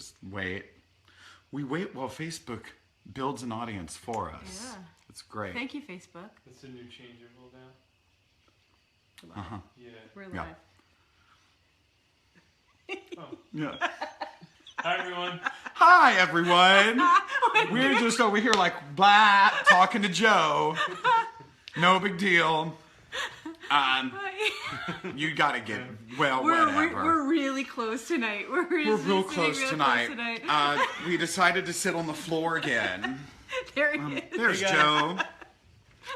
just wait. We wait while Facebook builds an audience for us. Yeah. It's great. Thank you, Facebook. That's a new changeable now. Uh-huh. Yeah. We're Yeah. live. Oh. Yeah. Hi, everyone. Hi, everyone. We're just over here like blah, talking to Joe. No big deal. You gotta get whatever. We're really close tonight. We're real close tonight. We decided to sit on the floor again. There he is. There's Joe.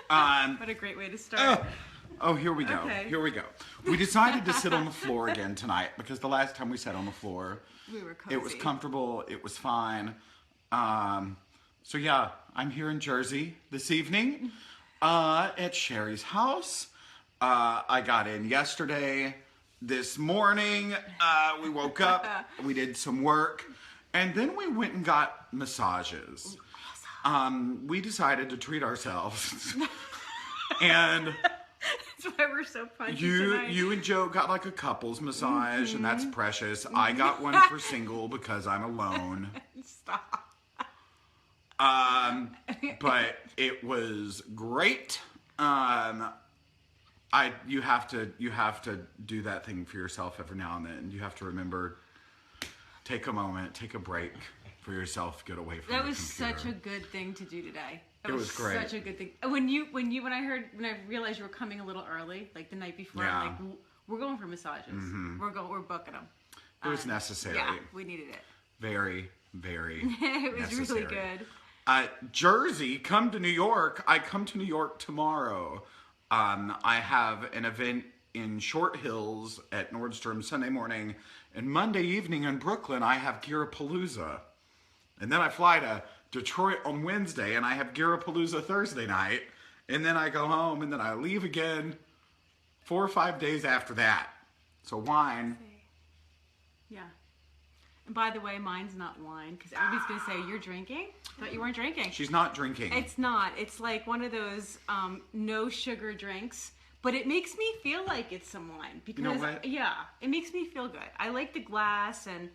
What a great way to start. Oh, here we go. Okay. Here we go. We decided to sit on the floor again tonight because the last time we sat on the floor, We were cozy. it was comfortable. It was fine. So yeah, I'm here in Jersey this evening at Sherry's house. I got in yesterday. This morning, we woke up, we did some work, and then we went and got massages. We decided to treat ourselves. And That's why we're so punchy tonight. you and Joe got like a couples massage, and that's precious. I got one for single because I'm alone. Stop. But it was great. You have to do that thing for yourself every now and then. You have to remember, take a moment, take a break for yourself, get away from That the was computer. such a good thing to do today. That It was great. Such a good thing. When I realized you were coming a little early, like the night before, Yeah. I'm like, we're going for massages. We're booking them. It was necessary. Yeah, we needed it. Very, very It was necessary. really good. Jersey, come to New York. I come to New York tomorrow. I have an event in Short Hills at Nordstrom Sunday morning, and Monday evening in Brooklyn I have Gearapalooza. And then I fly to Detroit on Wednesday, and I have Gearapalooza Thursday night, and then I go home, and then I leave again 4 or 5 days after that. So wine. Yeah. And by the way, mine's not wine, because everybody's going to say, you're drinking? Thought you weren't drinking. She's not drinking. It's not. It's like one of those no sugar drinks, but it makes me feel like it's some wine. Because, You know what? yeah, it makes me feel good. I like the glass, and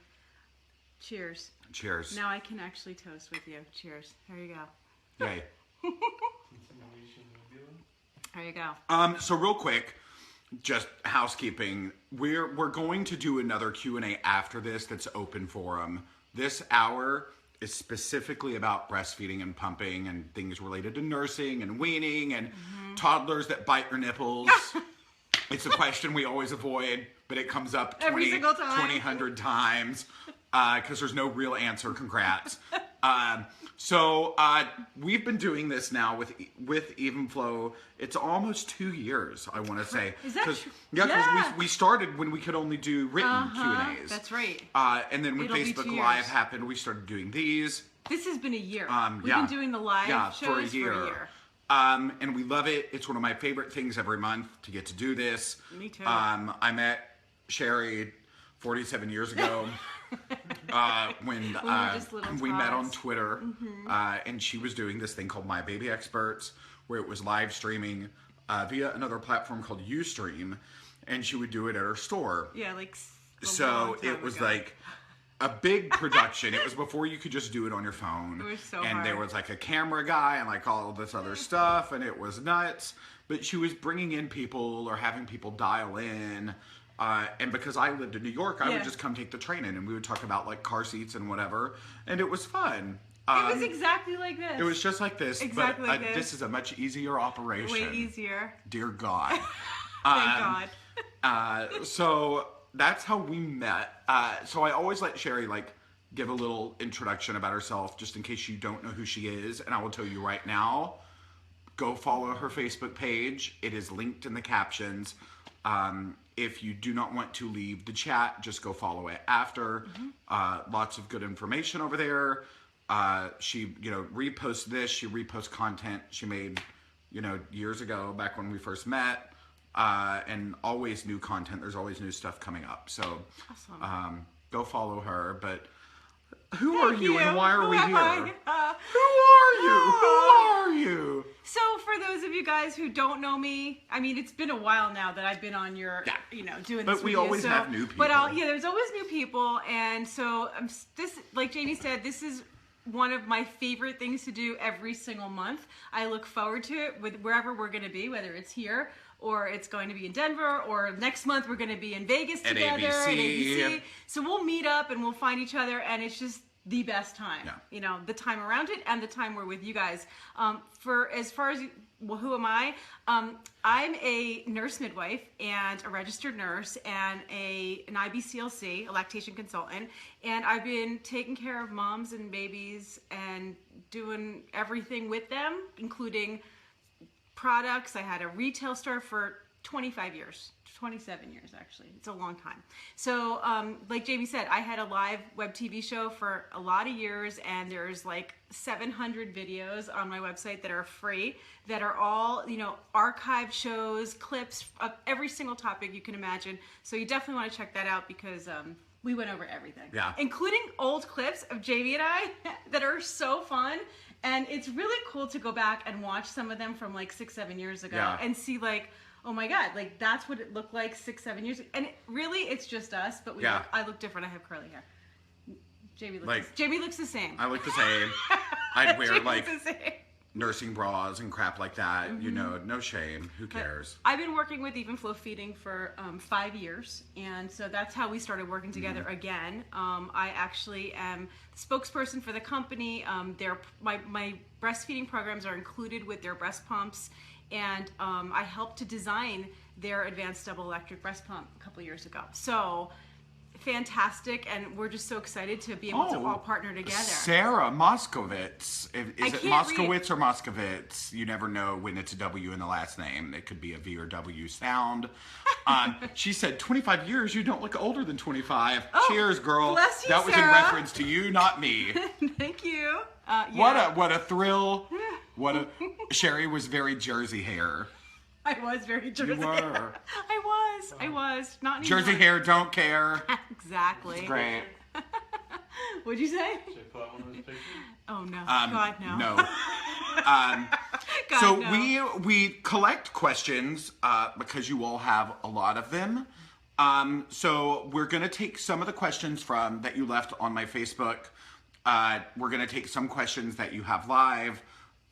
cheers. Cheers. Now I can actually toast with you. Cheers. There you go. Yay. There you go. So real quick, just housekeeping. We're going to do another Q&A after this that's open forum. This hour is specifically about breastfeeding and pumping and things related to nursing and weaning and toddlers that bite your nipples. It's a question we always avoid, but it comes up Every single time. 100 times because there's no real answer. Congrats. So we've been doing this now with Evenflo. It's almost 2 years, I want to say. Is that true? Yeah, because Yeah. we started when we could only do written Q&As. That's right. And then when It'll be Facebook 2 Live years. happened, we started doing these. This has been a year. We've Yeah. been doing the live shows for a year. And we love it. It's one of my favorite things every month to get to do this. Me too. I met Sherry 47 years ago when were just little we met on tots. Twitter, and she was doing this thing called My Baby Experts, where it was live streaming via another platform called Ustream, and she would do it at her store. Yeah, like a So long time it was ago. like a big production. It was before you could just do it on your phone. It was so and there hard. was like a camera guy and like all this other stuff, and it was nuts. But she was bringing in people or having people dial in. And because I lived in New York, I would Yeah. just come take the train in, and we would talk about like car seats and whatever. And it was fun. It was exactly like this. It was just like this, Exactly but like this is a much easier operation. way easier. Dear God. Thank God. So that's how we met. So I always let Sherry like give a little introduction about herself just in case you don't know who she is. And I will tell you right now, go follow her Facebook page. It is linked in the captions. If you do not want to leave the chat, just go follow it after. Lots of good information over there. She, reposts this. She reposts content she made, years ago, back when we first met. And always new content. There's always new stuff coming up. So Awesome. go follow her. But Who are Thank you and why are Who we am here? I? Who are you? Who are you? So for those of you guys who don't know me, I mean, it's been a while now that I've been on your, doing this But we with you, always so- have new people. But there's always new people, and so this, like Janie said, this is one of my favorite things to do every single month. I look forward to it with wherever we're going to be, whether it's here or it's going to be in Denver, or next month we're going to be in Vegas At together at ABC. ABC. So we'll meet up and we'll find each other, and it's just the best time. Yeah. The time around it and the time we're with you guys. For as far as who am I? I'm a nurse midwife and a registered nurse and an IBCLC, a lactation consultant, and I've been taking care of moms and babies and doing everything with them, including products. I had a retail store for 25 years. 27 years, actually. It's a long time. So, like Jamie said, I had a live web TV show for a lot of years, and there's like 700 videos on my website that are free, that are all, archived shows, clips of every single topic you can imagine. So you definitely want to check that out because we went over everything. Yeah. Including old clips of Jamie and I that are so fun. And it's really cool to go back and watch some of them from like 6-7 years ago and see like, oh my God, like that's what it looked like 6-7 years ago. And it's just us, but I look different. I have curly hair. Jamie looks the same. I look the same. I'd wear Jamie like looks the same. nursing bras and crap like that. No shame. Who cares? I've been working with Evenflo Feeding for 5 years, and so that's how we started working together again. I actually am the spokesperson for the company. My breastfeeding programs are included with their breast pumps, and I helped to design their advanced double electric breast pump a couple years ago. So fantastic, and we're just so excited to be able to all partner together. Sarah Moskowitz. Is it can't Moskowitz or Moskowitz? You never know when it's a W in the last name. It could be a V or W sound. She said, 25 years, you don't look older than 25. Oh, cheers, girl. bless you, that was Sarah. in reference to you, not me. Thank you. What a thrill. Sherry was very Jersey hair. I was very Jersey. You were. I was. Not anymore. Jersey hair, don't care. Exactly. Great. What'd you say? Should I put one of those pictures? Oh no. God no. No. God, So no. we collect questions because you all have a lot of them. So we're gonna take some of the questions that you left on my Facebook. We're gonna take some questions that you have live,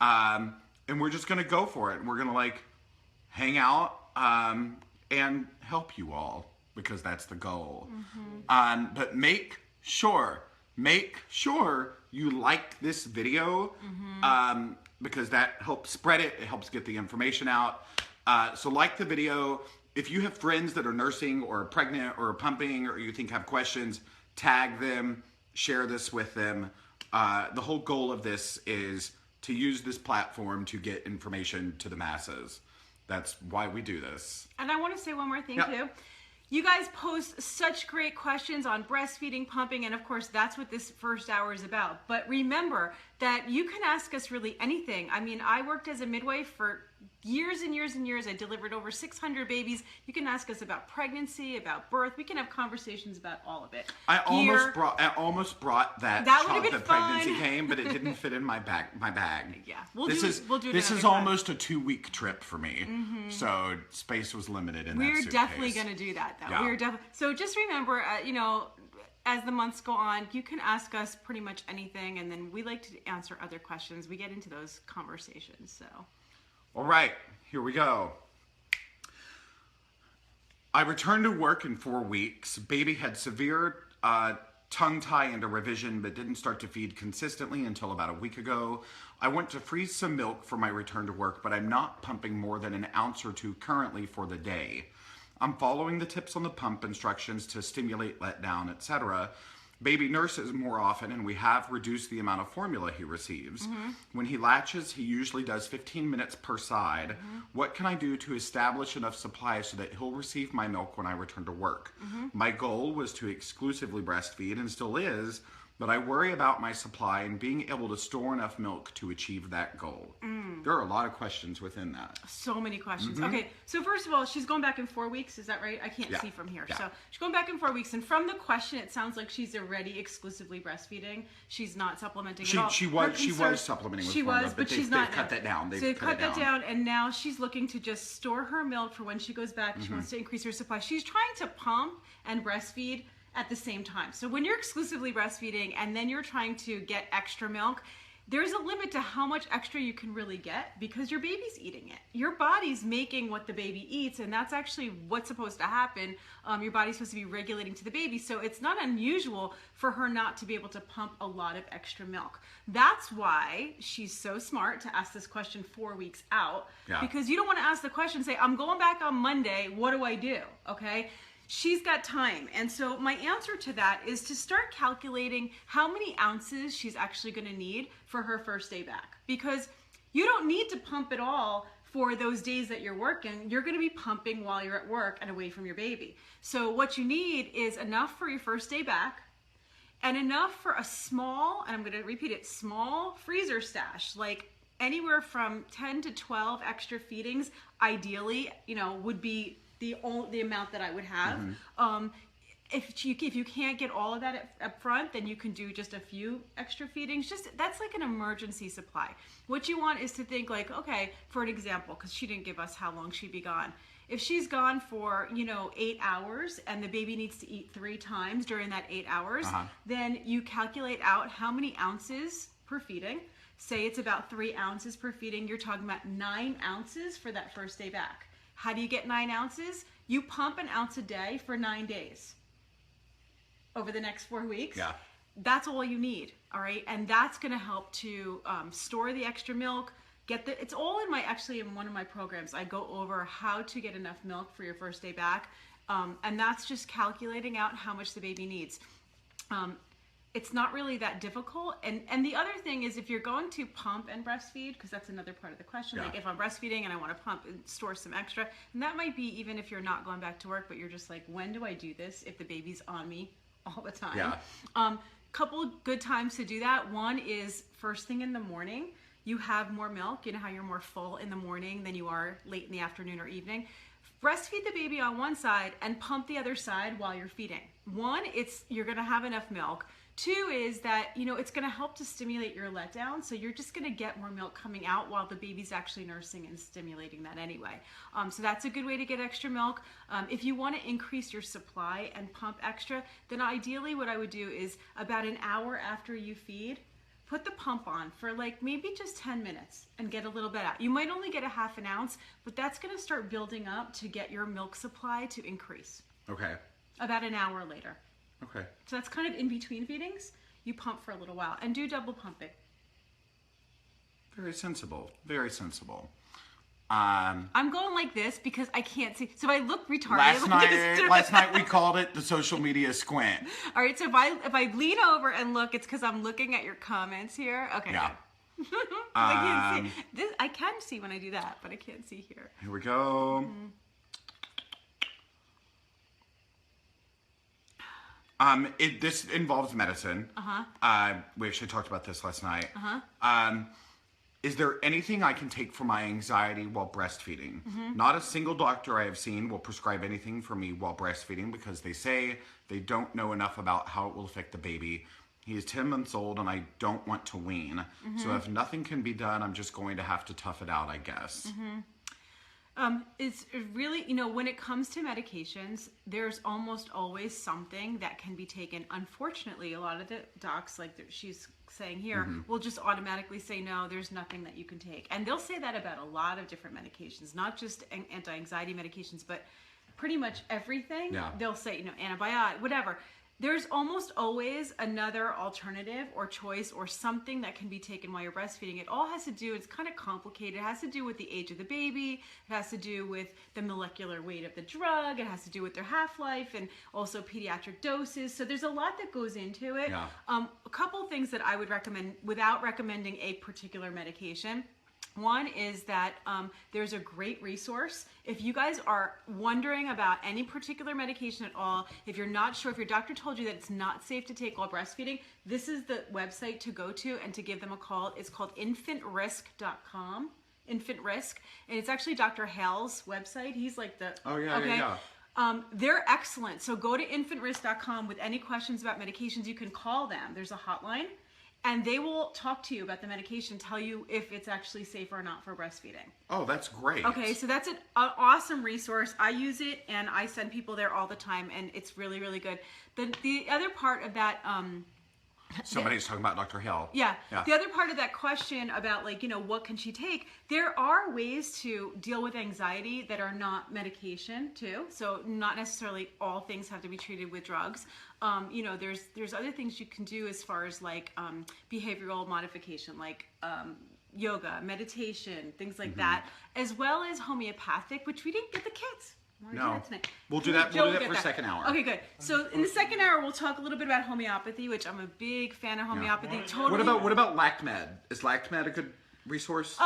and we're just gonna go for it. We're gonna hang out and help you all because that's the goal. But make sure you like this video because that helps spread it. It helps get the information out. So like the video. If you have friends that are nursing or pregnant or pumping or you think have questions, tag them, share this with them. The whole goal of this is to use this platform to get information to the masses. That's why we do this. And I want to say one more thing too. You guys post such great questions on breastfeeding, pumping, and of course that's what this first hour is about. But remember that you can ask us really anything. I mean, I worked as a midwife for years and years and years. I delivered over 600 babies. You can ask us about pregnancy, about birth. We can have conversations about all of it. I almost brought that would've been chocolate fun. pregnancy came, but it didn't fit in my bag. Yeah, we'll do This it is another almost a 2-week trip for me, so space was limited in that We're suitcase. definitely going to do that, though. Yeah. We're definitely. So just remember, as the months go on, you can ask us pretty much anything, and then we like to answer other questions. We get into those conversations. So. All right, here we go. I returned to work in 4 weeks. Baby had severe tongue tie and a revision, but didn't start to feed consistently until about a week ago. I went to freeze some milk for my return to work, but I'm not pumping more than an ounce or two currently for the day. I'm following the tips on the pump instructions to stimulate letdown, etc. Baby nurses more often, and we have reduced the amount of formula he receives. When he latches, he usually does 15 minutes per side. What can I do to establish enough supply so that he'll receive my milk when I return to work? My goal was to exclusively breastfeed, and still is, but I worry about my supply and being able to store enough milk to achieve that goal. There are a lot of questions within that. So many questions. Okay, so first of all, she's going back in 4 weeks. Is that right? I can't see from here. Yeah. So she's going back in 4 weeks, and from the question, it sounds like she's already exclusively breastfeeding. She's not supplementing at all. She was supplementing with formula, but she's they've not cut that down. So they've cut that down, and now she's looking to just store her milk for when she goes back. She wants to increase her supply. She's trying to pump and breastfeed at the same time. So when you're exclusively breastfeeding and then you're trying to get extra milk, there's a limit to how much extra you can really get because your baby's eating it. Your body's making what the baby eats, and that's actually what's supposed to happen. Your body's supposed to be regulating to the baby, so it's not unusual for her not to be able to pump a lot of extra milk. That's why she's so smart to ask this question 4 weeks out, because you don't want to ask the question, say, I'm going back on Monday, what do I do? Okay? She's got time. And so my answer to that is to start calculating how many ounces she's actually going to need for her first day back. Because you don't need to pump it all for those days that you're working. You're going to be pumping while you're at work and away from your baby. So what you need is enough for your first day back and enough for a small, and I'm going to repeat it, small freezer stash, like anywhere from 10 to 12 extra feedings, ideally, would be the amount that I would have. If you can't get all of that up front, then you can do just a few extra feedings. That's like an emergency supply. What you want is to think like, okay, for an example, because she didn't give us how long she'd be gone. If she's gone for 8 hours and the baby needs to eat 3 times during that 8 hours, then you calculate out how many ounces per feeding. Say it's about 3 ounces per feeding. You're talking about 9 ounces for that first day back. How do you get 9 ounces? You pump an ounce a day for 9 days. Over the next 4 weeks. Yeah. That's all you need, all right? And that's going to help to store the extra milk. It's all in one of my programs. I go over how to get enough milk for your first day back. And that's just calculating out how much the baby needs. It's not really that difficult. And the other thing is if you're going to pump and breastfeed, because that's another part of the question, like if I'm breastfeeding and I want to pump and store some extra, and that might be even if you're not going back to work, but you're just like, when do I do this if the baby's on me all the time? Yeah. Couple good times to do that. One is first thing in the morning. You have more milk. You know how you're more full in the morning than you are late in the afternoon or evening. Breastfeed the baby on one side and pump the other side while you're feeding. One, you're going to have enough milk. 2 is that, it's going to help to stimulate your letdown. So you're just going to get more milk coming out while the baby's actually nursing and stimulating that anyway. So that's a good way to get extra milk. If you want to increase your supply and pump extra, then ideally what I would do is about an hour after you feed, put the pump on for like maybe just 10 minutes and get a little bit out. You might only get a half an ounce, but that's going to start building up to get your milk supply to increase. Okay. About an hour later. Okay. So that's kind of in between feedings. You pump for a little while and do double pumping. Very sensible. Very sensible. I'm going like this because I can't see. So if I look retarded. Last night we called it the social media squint. All right. So if I lean over and look, it's because I'm looking at your comments here. Okay. Yeah. I can't see. I can see when I do that, but I can't see here. Here we go. This involves medicine. We actually talked about this last night. Is there anything I can take for my anxiety while breastfeeding? Not a single doctor I have seen will prescribe anything for me while breastfeeding because they say they don't know enough about how it will affect the baby. He is 10 months old and I don't want to wean. So if nothing can be done, I'm just going to have to tough it out, I guess. It's really, when it comes to medications, there's almost always something that can be taken. Unfortunately, a lot of the docs, like she's saying here, will just automatically say, no, there's nothing that you can take. And they'll say that about a lot of different medications, not just anti-anxiety medications, but pretty much everything. Yeah. They'll say, antibiotic, whatever. There's almost always another alternative or choice or something that can be taken while you're breastfeeding. It all has to do, it's kind of complicated. It has to do with the age of the baby. It has to do with the molecular weight of the drug. It has to do with their half-life and also pediatric doses. So there's a lot that goes into it. Yeah. A couple things that I would recommend without recommending a particular medication. One is that there's a great resource. If you guys are wondering about any particular medication at all, if you're not sure, if your doctor told you that it's not safe to take while breastfeeding, this is the website to go to and to give them a call. It's called infantrisk.com. infant risk, and it's actually Dr. Hale's website. He's like the yeah. They're excellent. So go to infantrisk.com with any questions about medications. You can call them. There's a hotline, and they will talk to you about the medication, tell you if it's actually safe or not for breastfeeding. Oh, that's great. Okay, so that's an awesome resource. I use it, and I send people there all the time, and it's really, really good. The other part of that... Somebody's talking about Dr. Hill. Yeah. The other part of that question about, like, what can she take? There are ways to deal with anxiety that are not medication too. So not necessarily all things have to be treated with drugs. There's other things you can do as far as like behavioral modification, like yoga, meditation, things like that, as well as homeopathic, which we didn't get the kits. No, we'll do that. We'll do that for second hour. Okay, good. So in the second hour, we'll talk a little bit about homeopathy, which I'm a big fan of homeopathy. Yeah. Totally. What about LactMed? Is LactMed a good resource?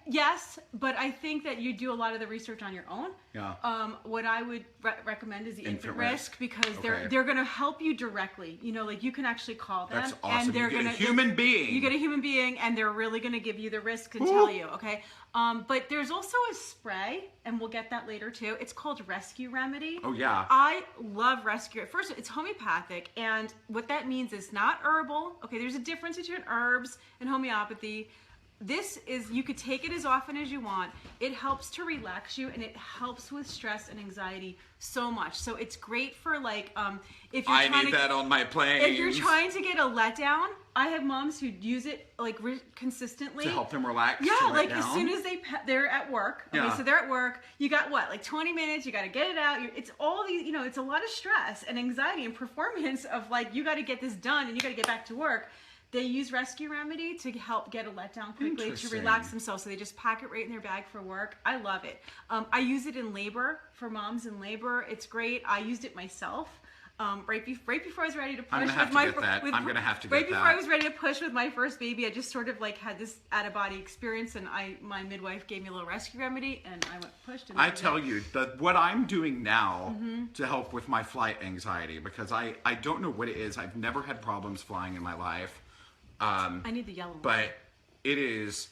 Yes, but I think that you do a lot of the research on your own. Yeah. What I would recommend is the infant risk. risk, because Okay. they're going to help you directly. Like you can actually call them. That's awesome. And they're You get a gonna, human being. You get a human being, and they're really going to give you the risk and tell you. Okay. But there's also a spray, and we'll get that later too. It's called Rescue Remedy. Oh yeah. I love Rescue. First, it's homeopathic, and what that means is not herbal. Okay, there's a difference between herbs and homeopathy. This is, you could take it as often as you want. It helps to relax you, and it helps with stress and anxiety so much. So it's great for like, if you're I trying need to, that on my plane. if you're trying to get a letdown, I have moms who use it like consistently to help them relax. Yeah, to let like down. as soon as they're at work. Okay, Yeah. so they're at work. You got what, like 20 minutes? You got to get it out. It's all these, it's a lot of stress and anxiety and performance of like, you got to get this done and you got to get back to work. They use Rescue Remedy to help get a letdown quickly, to relax themselves. So they just pack it right in their bag for work. I love it. I use it in labor, for moms in labor. It's great. I used it myself. Right before I was ready to push. I'm gonna have to get that. I'm gonna have to get that. Right before I was ready to push with my first baby, I just sort of like had this out-of-body experience, and my midwife gave me a little Rescue Remedy, and I went pushed. And I tell you that what I'm doing now to help with my flight anxiety, because I don't know what it is. I've never had problems flying in my life. I need the yellow one. But it is,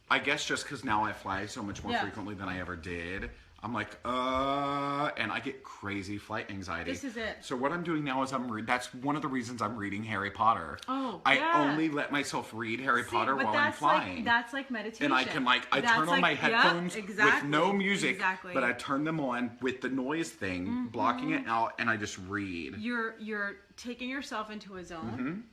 I guess just because now I fly so much more Yeah. frequently than I ever did, I'm like, and I get crazy flight anxiety. This is it. So what I'm doing now is that's one of the reasons I'm reading Harry Potter. Oh, I yeah. only let myself read Harry Potter but while I'm that's flying. that's like meditation. And I can I That's turn on my yeah, headphones with no music, exactly. but I turn them on with the noise thing, blocking it out, and I just read. You're taking yourself into a zone,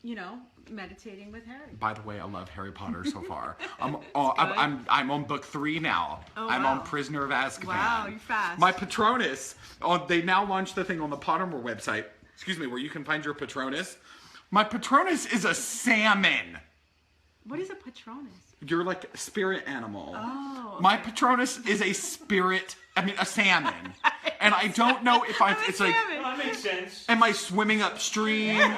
meditating with Harry. By the way, I love Harry Potter so far. I'm on book 3 now. Oh, I'm wow. on Prisoner of Azkaban. Wow, you're fast. My Patronus. They now launched the thing on the Pottermore website. Excuse me, where you can find your Patronus. My Patronus is a salmon. What is a Patronus? You're like a spirit animal. Oh, okay. My Patronus is a salmon. And I don't know if it's like, Well, that makes sense. am I swimming upstream?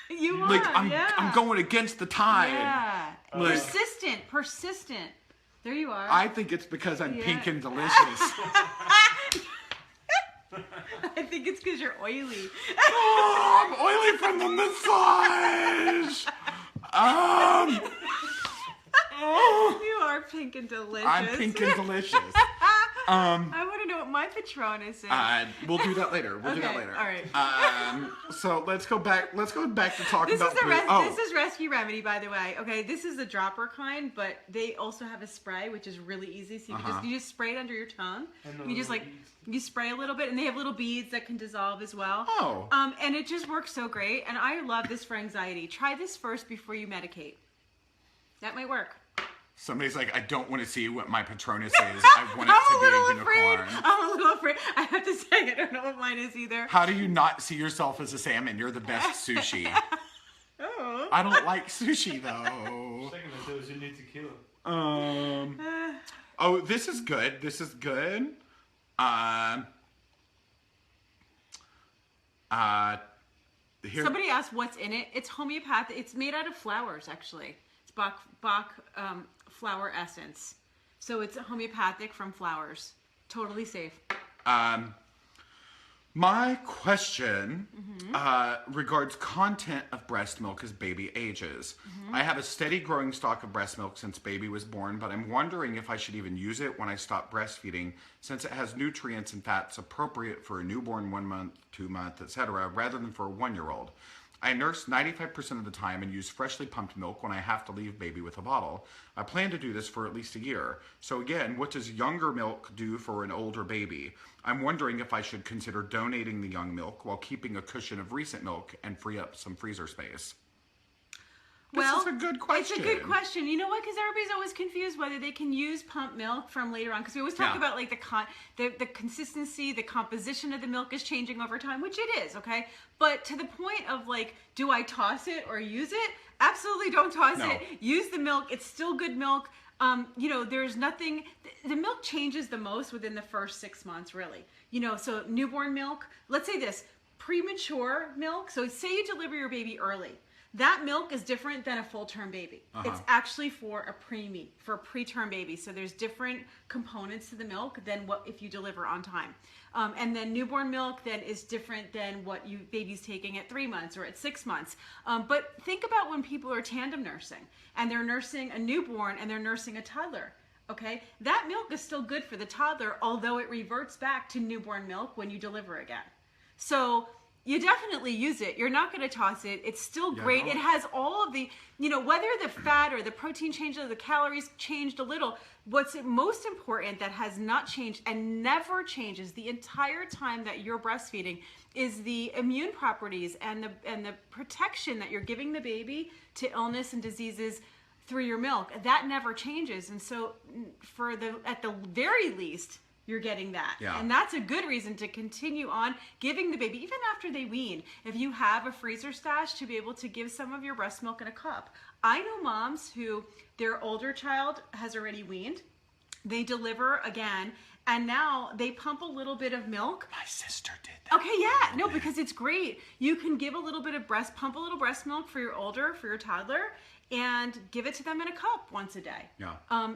You are, Like yeah. I'm going against the tide. Yeah. Like- Persistent. There you are. I think it's because I'm Yeah. pink and delicious. I think it's because you're oily. Oh, I'm oily from the massage. You are pink and delicious. I'm pink and delicious. I want to know what my Patronus is. We'll do that later. We'll do that Okay, later. all right. So let's go back to talking This about is food. This is Rescue Remedy, by the way. Okay, this is the dropper kind, but they also have a spray, which is really easy. So you just spray it under your tongue. And the You just little like beads. you spray a little bit, and they have little beads that can dissolve as well. Oh. And it just works so great. And I love this for anxiety. Try this first before you medicate. That might work. Somebody's like, I don't want to see what my Patronus is. I want it to be a unicorn. I'm a little afraid. I have to say, I don't know what mine is either. How do you not see yourself as a salmon? You're the best sushi. Oh. I don't like sushi though. Second of those you need to kill. Oh, this is good. This is good. Here. Somebody asked what's in it. It's homeopathic. It's made out of flowers, actually. It's Bach flower essence. So it's homeopathic from flowers. Totally safe. My question regards content of breast milk as baby ages. I have a steady growing stock of breast milk since baby was born, but I'm wondering if I should even use it when I stop breastfeeding, since it has nutrients and fats appropriate for a newborn 1 month, 2 month, etc., rather than for a 1-year-old. I nurse 95% of the time and use freshly pumped milk when I have to leave baby with a bottle. I plan to do this for at least a year. So again, what does younger milk do for an older baby? I'm wondering if I should consider donating the young milk while keeping a cushion of recent milk and free up some freezer space. Well, this is a good question. It's a good question. You know what? Because everybody's always confused whether they can use pump milk from later on. Because we always talk about like the consistency, the composition of the milk is changing over time, which it is, okay? But to the point of like, do I toss it or use it? Absolutely don't toss it. Use the milk. It's still good milk. You know, there's nothing, the milk changes the most within the first 6 months, really. You know, so newborn milk, let's say this, premature milk. So say you deliver your baby early. That milk is different than a full-term baby. It's actually for a preemie, for a preterm baby. So there's different components to the milk than what if you deliver on time. And then newborn milk then is different than what you baby's taking at 3 months or at 6 months. But think about when people are tandem nursing and they're nursing a newborn and they're nursing a toddler. Okay, that milk is still good for the toddler, although it reverts back to newborn milk when you deliver again. So you definitely use it. You're not going to toss it. It's still great. It has all of the, you know, whether the fat or the protein changed or the calories changed a little, what's most important that has not changed and never changes the entire time that you're breastfeeding is the immune properties and the protection that you're giving the baby to illness and diseases through your milk. That never changes. And so at the very least, you're getting that. And that's a good reason to continue on giving the baby, even after they wean. If you have a freezer stash, to be able to give some of your breast milk in a cup. I know moms who their older child has already weaned. They deliver again, and now they pump a little bit of milk. My sister did that. Okay, yeah. No, because it's great. You can give a little bit of pump a little breast milk for your toddler, and give it to them in a cup once a day.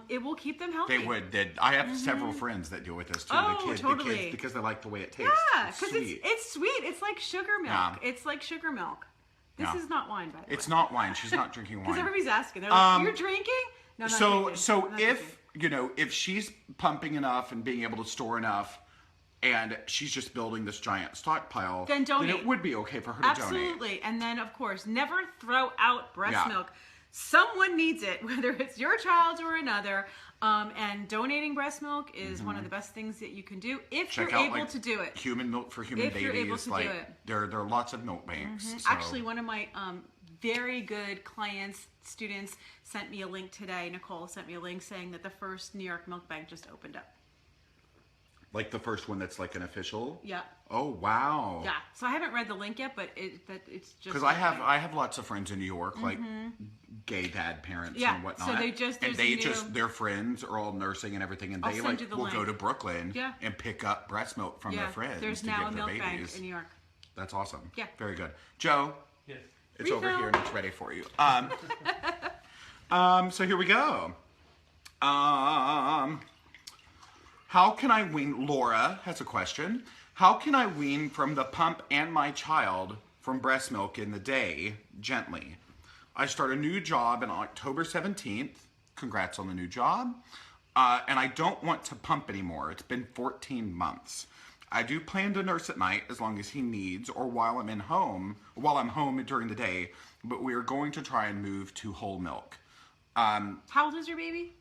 It will keep them healthy. They would. I have several friends that deal with this too. Oh, the kids, totally. Because they like the way it tastes. Yeah, because it's sweet. It's like sugar milk. It's like sugar milk. This is not wine, by the way. It's not wine. She's not drinking wine. Because everybody's asking. They're like, you're drinking? No, not drinking. So if, you know, if she's pumping enough and being able to store enough, and she's just building this giant stockpile, then donate. Then it would be okay for her to donate. Absolutely. And then, of course, never throw out breast milk. Someone needs it, whether it's your child or another. And donating breast milk is one of the best things that you can do if you're able to do it. Human milk for human babies. If you're able to do it. There are lots of milk banks. So. Actually, one of my very good clients, students, sent me a link today. Nicole sent me a link saying that the first New York milk bank just opened up. Like the first one that's like an official? Yeah. Oh, wow. Yeah. So I haven't read the link yet, but it's just... Because I have lots of friends in New York, like gay dad parents and whatnot. So their friends are all nursing and everything, and they will go to Brooklyn and pick up breast milk from their friends. There's now a milk bank in New York. That's awesome. Yeah. Very good. Joe? Yes. It's over here and it's ready for you. So here we go. How can I wean? Laura has a question. How can I wean from the pump and my child from breast milk in the day gently? I start a new job on October 17th. Congrats on the new job. And I don't want to pump anymore. It's been 14 months. I do plan to nurse at night as long as he needs or while I'm home during the day, but we are going to try and move to whole milk. How old is your baby?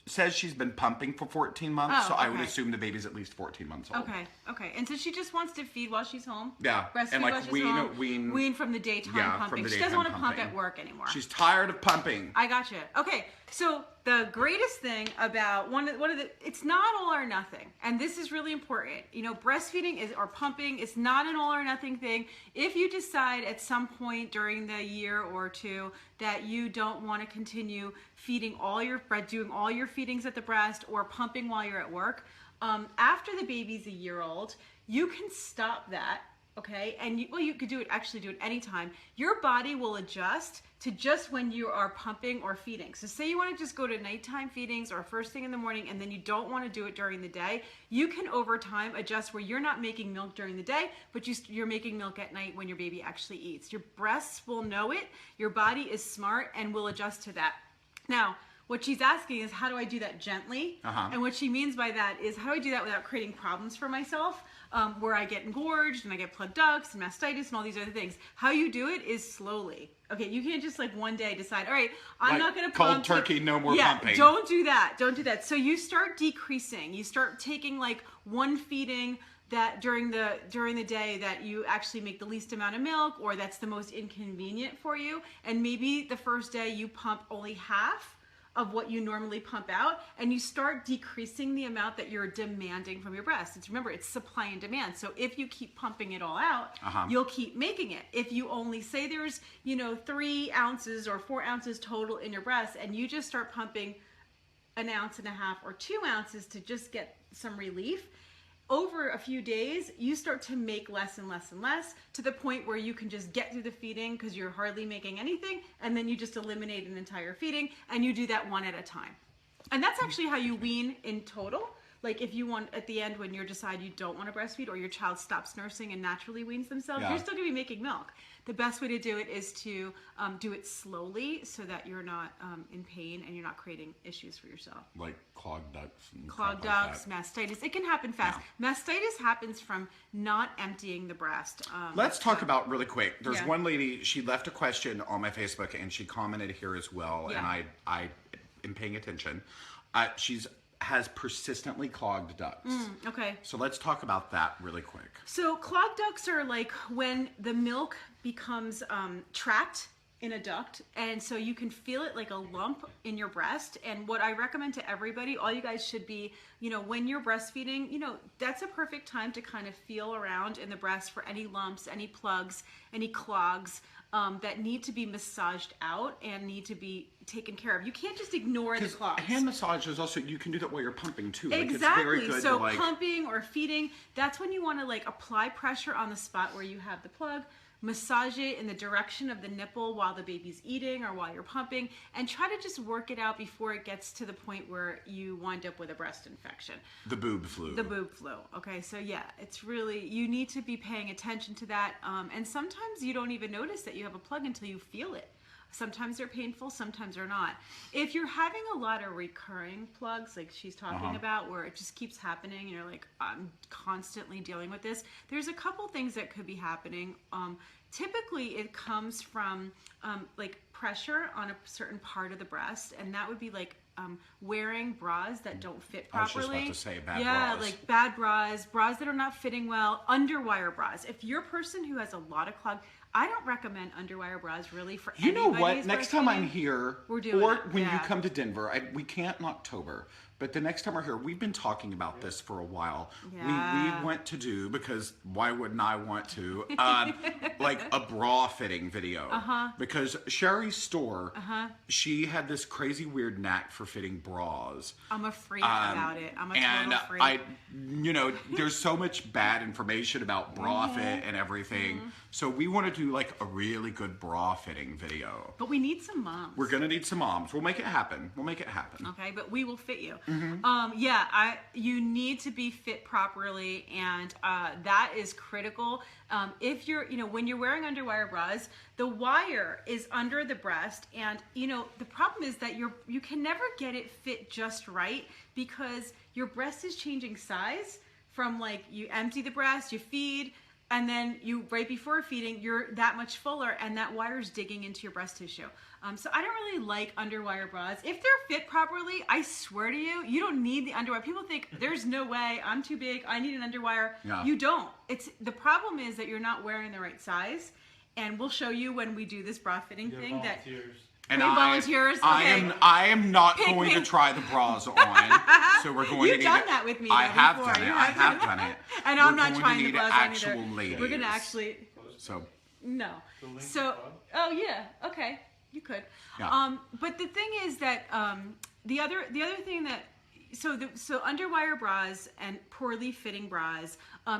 Says she's been pumping for 14 months, so I would assume the baby's at least 14 months old. Okay. And so she just wants to feed while she's home? Yeah. Breastfeed and while she's home? Wean from the daytime pumping. She doesn't want to pump at work anymore. She's tired of pumping. I gotcha. Okay, so the greatest thing about it's not all or nothing. And this is really important. You know, breastfeeding or pumping is not an all or nothing thing. If you decide at some point during the year or two that you don't want to continue doing all your feedings at the breast or pumping while you're at work, after the baby's a year old, you can stop that okay? And you could actually do it anytime. Your body will adjust to just when you are pumping or feeding. So say you want to just go to nighttime feedings or first thing in the morning, and then you don't want to do it during the day, you can over time adjust where you're not making milk during the day, but you're making milk at night when your baby actually eats. Your breasts will know it. Your body is smart and will adjust to that. Now, what she's asking is, how do I do that gently? And what she means by that is, how do I do that without creating problems for myself, where I get engorged and I get plugged ducts and mastitis and all these other things. How you do it is slowly. Okay, you can't just like one day decide, all right, I'm not going to pump. Cold turkey, no more pumping. Don't do that. Don't do that. So you start decreasing. You start taking like one feeding that during the day that you actually make the least amount of milk, or that's the most inconvenient for you. And maybe the first day you pump only half of what you normally pump out, and you start decreasing the amount that you're demanding from your breast. Remember, it's supply and demand. So if you keep pumping it all out, you'll keep making it. If you only say there's 3 ounces or 4 ounces total in your breast, and you just start pumping 1.5 ounces or 2 ounces to just get some relief, over a few days, you start to make less and less and less, to the point where you can just get through the feeding because you're hardly making anything, and then you just eliminate an entire feeding, and you do that one at a time. And that's actually how you wean in total. Like if you want, at the end, when you decide you don't want to breastfeed, or your child stops nursing and naturally weans themselves, you're still going to be making milk. The best way to do it is to do it slowly, so that you're not in pain and you're not creating issues for yourself. Like clogged ducts. And clogged ducts, mastitis. It can happen fast. Yeah. Mastitis happens from not emptying the breast. Let's talk about really quick. There's one lady, she left a question on my Facebook, and she commented here as well, and I am paying attention. She's has persistently clogged ducts. Okay. So let's talk about that really quick. So clogged ducts are like when the milk becomes trapped in a duct, and so you can feel it like a lump in your breast. And what I recommend to everybody, all you guys should be, when you're breastfeeding, that's a perfect time to kind of feel around in the breast for any lumps, any plugs, any clogs that need to be massaged out and need to be taken care of. You can't just ignore the clogs. Hand massage is also, you can do that while you're pumping too. Exactly. Like, it's very good so to pumping or feeding, that's when you want to like apply pressure on the spot where you have the plug, massage it in the direction of the nipple while the baby's eating or while you're pumping, and try to just work it out before it gets to the point where you wind up with a breast infection. The boob flu. The boob flu. Okay, so yeah, it's really, you need to be paying attention to that. And sometimes you don't even notice that you have a plug until you feel it. Sometimes they're painful, sometimes they're not. If you're having a lot of recurring plugs, like she's talking about, where it just keeps happening, and you're like, I'm constantly dealing with this, there's a couple things that could be happening. Typically, it comes from like pressure on a certain part of the breast, and that would be like wearing bras that don't fit properly. I was just about to say bad bras. Yeah, like bad bras that are not fitting well, underwire bras. If you're a person who has a lot of clog, I don't recommend underwire bras really for anybody. You know what? Next time I'm here, we're doing or it. when you come to Denver, we can't in October, but the next time we're here, we've been talking about this for a while. Yeah. We went to do, because why wouldn't I want to, like a bra fitting video. Because Sherry's store, she had this crazy weird knack for fitting bras. I'm a freak about it. I'm a total freak. There's so much bad information about bra fit and everything. So we want to do like a really good bra fitting video. But we need some moms. We're going to need some moms. We'll make it happen. Okay, but we will fit you. You need to be fit properly, and that is critical. If you're, when you're wearing underwire bras, the wire is under the breast, and the problem is that you can never get it fit just right, because your breast is changing size from like you empty the breast, you feed, and then right before feeding, you're that much fuller, and that wire's digging into your breast tissue. So I don't really like underwire bras. If they're fit properly, I swear to you, you don't need the underwire. People think, there's no way, I'm too big, I need an underwire. Yeah. You don't. The problem is that you're not wearing the right size, and we'll show you when we do this bra fitting thing. And volunteers. I am not going to try the bras on. So we're going to need You've done that with me. I have before. done it. I have done it. And I'm not trying the bras on actual either. ladies. We're gonna actually. So. No. So. Oh yeah. Okay. You could. Yeah. But the thing is that the other thing that so underwire bras and poorly fitting bras,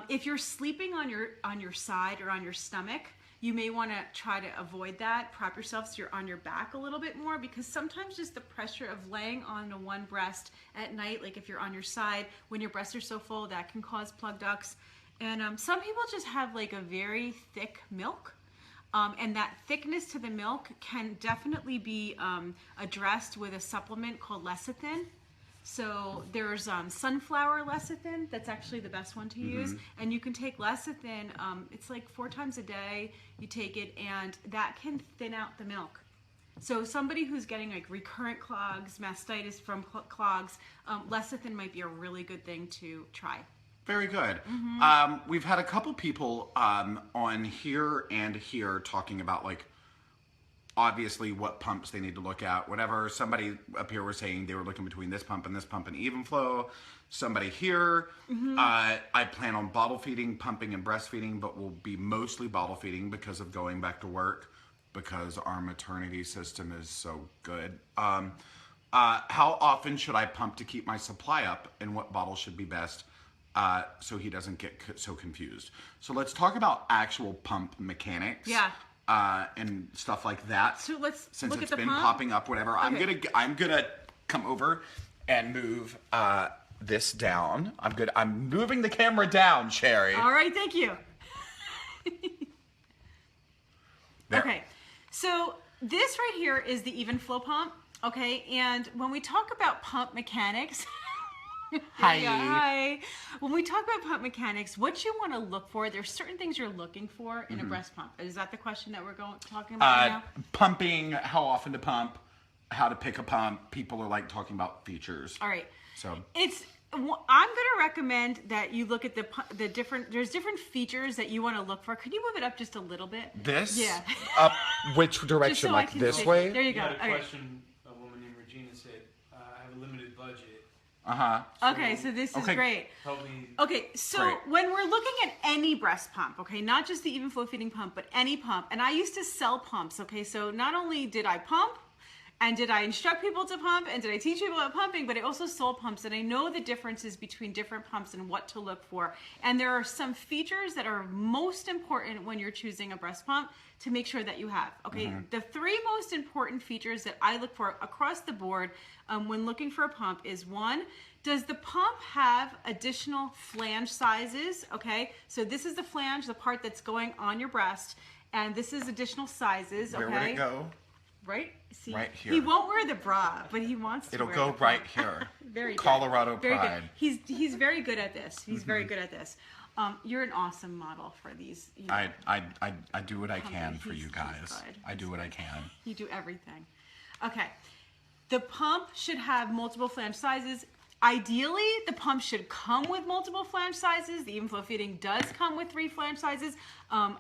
if you're sleeping on your side or on your stomach, you may want to try to avoid that. Prop yourself so you're on your back a little bit more, because sometimes just the pressure of laying on a one breast at night, like if you're on your side when your breasts are so full, that can cause plugged ducts. And some people just have like a very thick milk. And that thickness to the milk can definitely be addressed with a supplement called lecithin. So there's sunflower lecithin. That's actually the best one to use. And you can take lecithin. It's like 4 times a day. You take it, and that can thin out the milk. So somebody who's getting like recurrent clogs, mastitis from clogs, lecithin might be a really good thing to try. Very good. We've had a couple people on here and here talking about, like, obviously what pumps they need to look at, whatever. Somebody up here was saying they were looking between this pump and Evenflo. Somebody here, I plan on bottle feeding, pumping, and breastfeeding, but will be mostly bottle feeding because of going back to work, because our maternity system is so good. How often should I pump to keep my supply up, and what bottle should be best? So he doesn't get so confused. So let's talk about actual pump mechanics. Yeah. And stuff like that. So let's Since look it's at the been pump. popping up, whatever. Okay. I'm gonna come over and move this down. I'm moving the camera down, Sherry. All right, thank you. There. Okay, so this right here is the Evenflo pump. Okay, and when we talk about pump mechanics, Hi. Hi. When we talk about pump mechanics, what you want to look for, there's certain things you're looking for in a breast pump. Is that the question that we're talking about right now? Pumping, how often to pump, how to pick a pump. People are like talking about features. All right. So I'm going to recommend that you look at the different. There's different features that you want to look for. Could you move it up just a little bit? this? Yeah. Up which Just direction? so I Like can this see. way? There you You go. had a Okay. question. A woman named Regina said, "I have a limited budget. Okay, so this is Okay. great. Help me." Okay, so Great. when we're looking at any breast pump, okay, not just the Evenflo Feeding pump, but any pump, and I used to sell pumps, okay, so not only did I pump, and did I instruct people to pump, and did I teach people about pumping, but I also sold pumps, and I know the differences between different pumps and what to look for. And there are some features that are most important when you're choosing a breast pump to make sure that you have, okay? The 3 most important features that I look for across the board when looking for a pump is, 1, does the pump have additional flange sizes, okay? So this is the flange, the part that's going on your breast, and this is additional sizes, okay? Where would it go? Right? See, Right here. He won't wear the bra, but he wants to It'll wear go the pump. right here. Very good. Colorado Very pride. good. He's very good at this. He's very good at this. You're an awesome model for these. You know, I do what I can for He's- you he's guys. good. I do what I can. you do everything. Okay. The pump should have multiple flange sizes. Ideally, the pump should come with multiple flange sizes. The Evenflo Feeding does come with 3 flange sizes.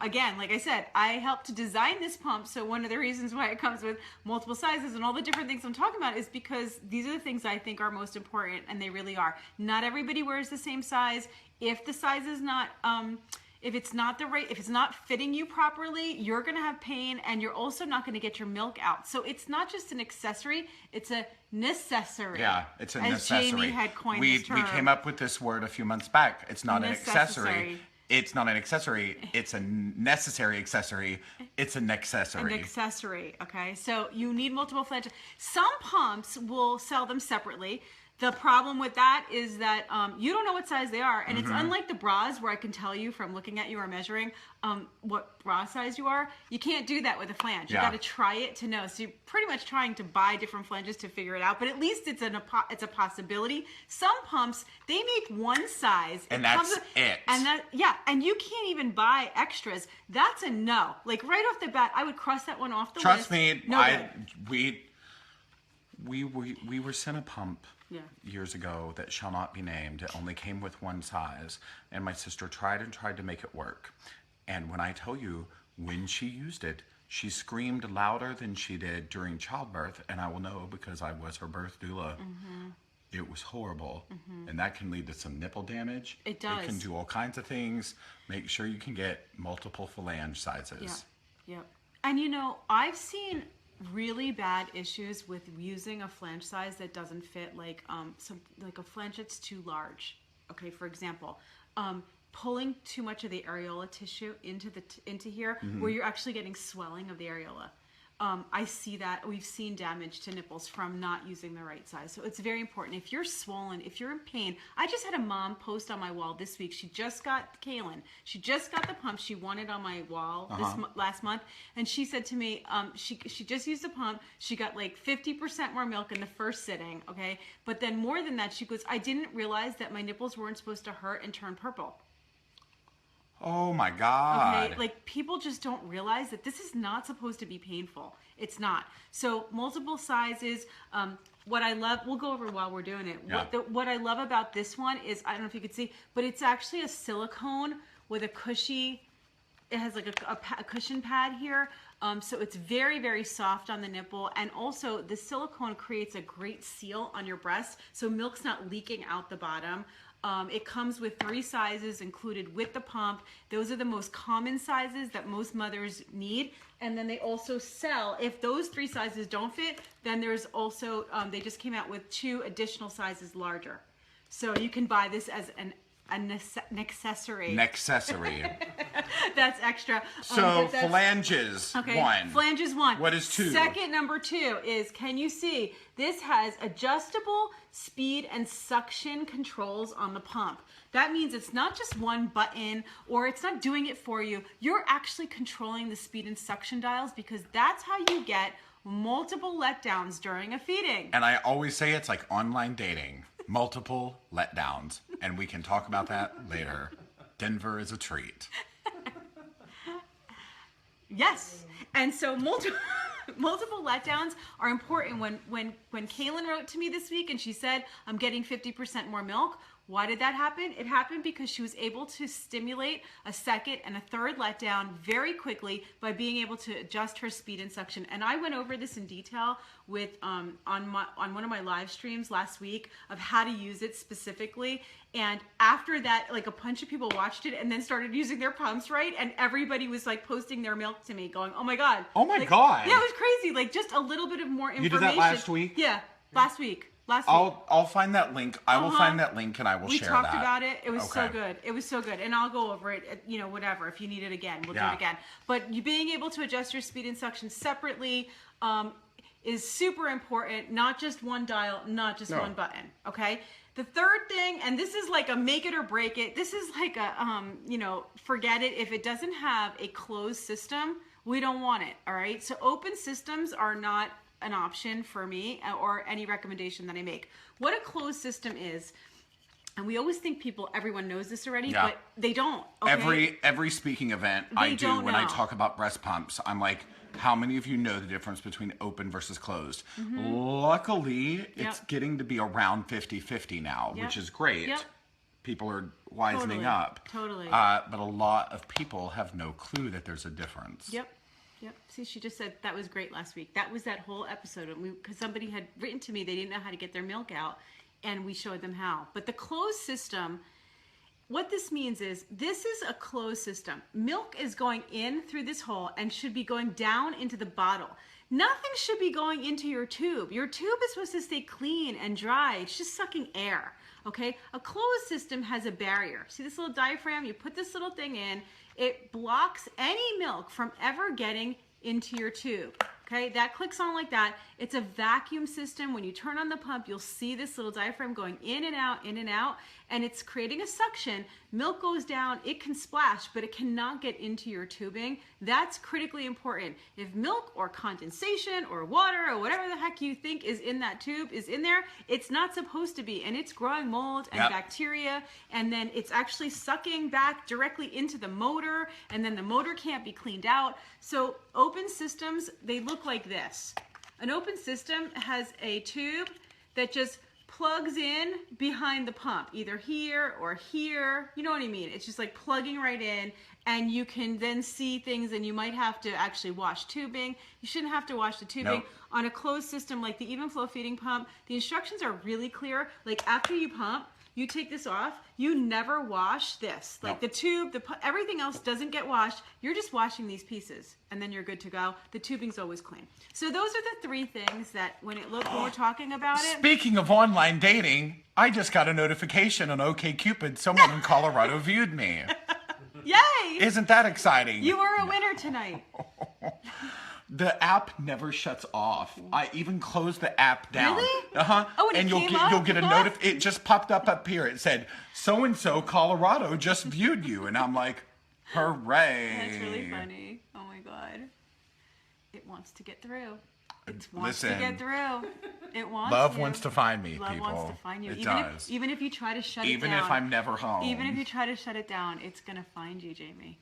Again, like I said, I helped to design this pump, so one of the reasons why it comes with multiple sizes and all the different things I'm talking about is because these are the things I think are most important, and they really are. Not everybody wears the same size. If the size is not... if it's not if it's not fitting you properly, you're going to have pain, and you're also not going to get your milk out. So it's not just an accessory, it's a necessary. Yeah, it's a as necessary. Jamie had coined we this term. came up with this word a few months back. It's not an accessory. Necessary. It's not an accessory. It's a necessary accessory. It's a necessary. An accessory, okay? So you need multiple flanges. Some pumps will sell them separately. The problem with that is that you don't know what size they are. And it's unlike the bras where I can tell you from looking at you or measuring what bra size you are. You can't do that with a flange. You Yeah. got to try it to know. So you're pretty much trying to buy different flanges to figure it out. But at least it's a possibility. Some pumps, they make one size. And that's it. And you can't even buy extras. That's a no. Like right off the bat, I would cross that one off the Trust list. me, No good. we were sent a pump Yeah. years ago that shall not be named. It only came with one size, and my sister tried to make it work. And when I tell you, when she used it, she screamed louder than she did during childbirth, and I will know because I was her birth doula. It was horrible, and that can lead to some nipple damage. It does. It can do all kinds of things. Make sure you can get multiple phalange sizes. Yeah. And you know, I've seen really bad issues with using a flange size that doesn't fit, like like a flange that's too large. Okay, for example, pulling too much of the areola tissue into here, where you're actually getting swelling of the areola. I see that. We've seen damage to nipples from not using the right size. So it's very important. If you're swollen, if you're in pain, I just had a mom post on my wall this week. She just got Kaylin. She just got the pump she wanted on my wall last month. And she said to me, she just used the pump. She got like 50% more milk in the first sitting. Okay. But then more than that, she goes, I didn't realize that my nipples weren't supposed to hurt and turn purple. Oh my God. Okay, like people just don't realize that this is not supposed to be painful. It's not. So multiple sizes. What I love, we'll go over while we're doing it. Yeah. What I love about this one is, I don't know if you could see, but it's actually a silicone with a cushy, it has like a cushion pad here. So it's very, very soft on the nipple. And also the silicone creates a great seal on your breast. So milk's not leaking out the bottom. It comes with 3 sizes included with the pump. Those are the most common sizes that most mothers need. And then they also sell, if those 3 sizes don't fit, then there's also, they just came out with 2 additional sizes larger. So you can buy this as an accessory. That's extra. So flanges, okay, 1. Flanges 1. What is 2? Second, number 2 is, can you see, this has adjustable speed and suction controls on the pump. That means it's not just one button, or it's not doing it for you. You're actually controlling the speed and suction dials, because that's how you get multiple letdowns during a feeding. And I always say it's like online dating. Multiple letdowns. And we can talk about that later. Denver is a treat. Yes. And so multiple letdowns are important. When Kaylin wrote to me this week and she said, I'm getting 50% more milk, why did that happen? It happened because she was able to stimulate a second and a third letdown very quickly by being able to adjust her speed and suction. And I went over this in detail with on one of my live streams last week of how to use it specifically. And after that, like a bunch of people watched it and then started using their pumps right, and everybody was like posting their milk to me, going, "Oh my God! Oh my like, God! Yeah, it was crazy. Like just a little bit of more information." You did that last week? Yeah, last week. I'll find that link. I will find that link and I will share that. We talked about it. It was so Okay. good. It was so good. And I'll go over it, you know, whatever. If you need it again, we'll do Yeah. it again. But you being able to adjust your speed and suction separately is super important. Not just one dial, not just one button. Okay. The third thing, and this is like a make it or break it. This is like a, you know, forget it. If it doesn't have a closed system, we don't want it. All right. So open systems are not an option for me or any recommendation that I make. What a closed system is, and we always think everyone knows this already, but they don't. Okay? Every speaking event I do when I talk about breast pumps, I'm like, how many of you know the difference between open versus closed? Luckily, it's getting to be around 50-50 now, which is great. People are wisening up. Totally. But a lot of people have no clue that there's a difference. Yep. See, she just said that was great last week. That was that whole episode. Because somebody had written to me, they didn't know how to get their milk out, and we showed them how. But the closed system, what this means is this is a closed system. Milk is going in through this hole and should be going down into the bottle. Nothing should be going into your tube. Your tube is supposed to stay clean and dry. It's just sucking air. Okay? A closed system has a barrier. See this little diaphragm? You put this little thing in. It blocks any milk from ever getting into your tube. Okay, that clicks on like that. It's a vacuum system. When you turn on the pump, you'll see this little diaphragm going in and out, and it's creating a suction. Milk goes down, it can splash, but it cannot get into your tubing. That's critically important. If milk or condensation or water or whatever the heck you think is in that tube is in there, it's not supposed to be, and it's growing mold and bacteria, and then it's actually sucking back directly into the motor, and then the motor can't be cleaned out. So open systems, they look like this. An open system has a tube that just plugs in behind the pump, either here or here. You know what I mean? It's just like plugging right in, and you can then see things, and you might have to actually wash tubing. You shouldn't have to wash the tubing. Nope. On a closed system like the Evenflo Feeding pump, the instructions are really clear. Like after you pump, you take this off, you never wash this. Like Nope. the tube, everything else doesn't get washed. You're just washing these pieces, and then you're good to go. The tubing's always clean. So those are the three things that when we're talking about it. Speaking of online dating, I just got a notification on OkCupid. Someone in Colorado viewed me. Yay! Isn't that exciting? You were a winner tonight. The app never shuts off. I even closed the app down. Really? Uh-huh. Oh, and it you'll came get up? you'll get a it just popped up here. It said, "So and so Colorado just viewed you." And I'm like, "Hooray." That's really funny. Oh my god. It wants to get through. It wants Listen, to get through. It wants love you. wants to find me, Love people. wants to find you. It even does. even if you try to shut it Even down. if I'm never home. Even if you try to shut it down, it's gonna find you, Jamie.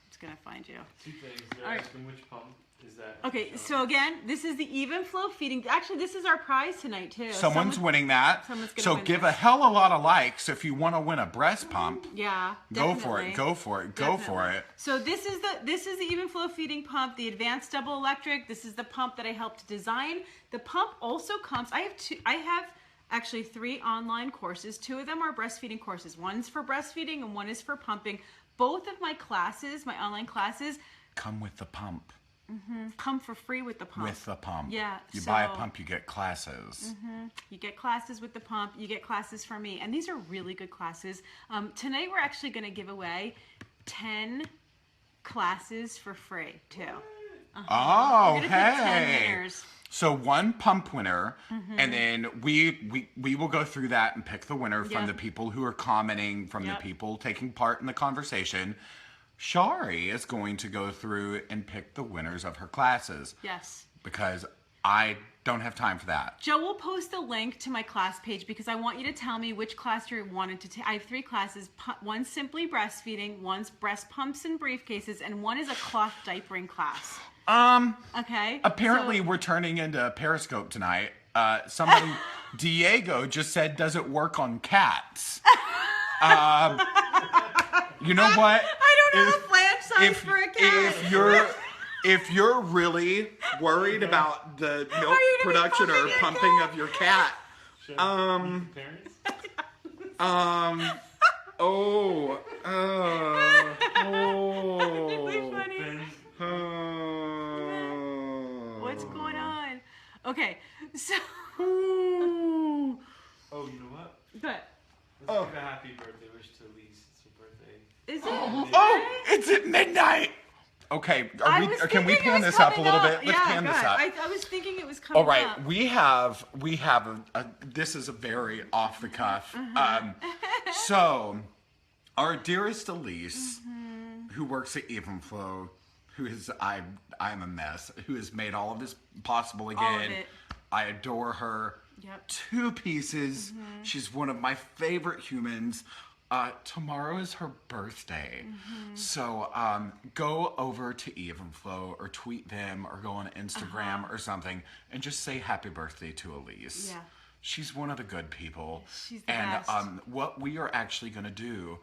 It's gonna find you. Two things. They're All right. asking which pump is that? Okay, so again, this is the Evenflo Feeding. Actually, this is our prize tonight too. Someone's winning that. someone's gonna So win give this. a hell of a lot of likes if you want to win a breast pump. Yeah, Go for definitely. it. Go for it. Go for Definitely. it. So this is the Evenflo Feeding pump, the advanced double electric. This is the pump that I helped design. The pump also comes. I have actually 3 online courses. 2 of them are breastfeeding courses. One's for breastfeeding and one is for pumping. Both of my classes, my online classes, Come with the pump. come for free with the pump. With the pump. Yeah, You buy a so- pump, you get classes. You get classes with the pump. You get classes from me. And these are really good classes. Tonight we're actually going to give away 10 classes for free, too. Oh, We're going to pick 10 hey. winners. So one pump winner, and then we will go through that and pick the winner from Yeah. the people who are commenting, from Yep. the people taking part in the conversation. Shari is going to go through and pick the winners of her classes Yes. because I don't have time for that. Joe will post a link to my class page because I want you to tell me which class you wanted to take. I have 3 classes. One's simply breastfeeding, one's breast pumps and briefcases, and one is a cloth diapering class. Okay. Apparently, So- we're turning into Periscope tonight. Somebody, Diego, just said, "Does it work on cats?" You know what? I don't have a flange size for a cat. If you're really worried about the milk Are you gonna be production or pumping your pumping cat? of your cat, Should I meet the parents? Really funny. Ben, What's going on? Okay, so oh, you know what? but Let's give a happy birthday wish to Elise. It's her birthday. is it? Oh, it's at midnight. Okay, can we pan this up a little bit? Let's pan this up. I was thinking it was coming All right, up. we have this is a very off the cuff. So, our dearest Elise, who works at Evenflo, who is I'm a mess, who has made all of this possible again. All of it. I adore her. Yep. 2 pieces. She's one of my favorite humans. Tomorrow is her birthday. So go over to Evenflo or tweet them or go on Instagram or something and just say happy birthday to Elise. Yeah. She's one of the good people. She's the and best. what we are actually going to do,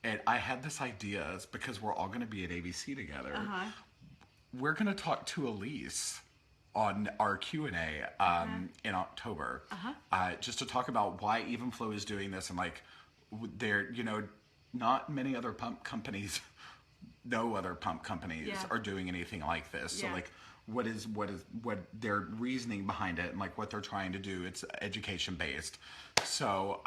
and I had this idea is because we're all going to be at ABC together. We're going to talk to Elise on our Q&A in October, just to talk about why Evenflo is doing this and like there, not many other pump companies, no other pump companies Yeah. are doing anything like this. So Yeah. like, what their reasoning behind it and like what they're trying to do. It's education based. So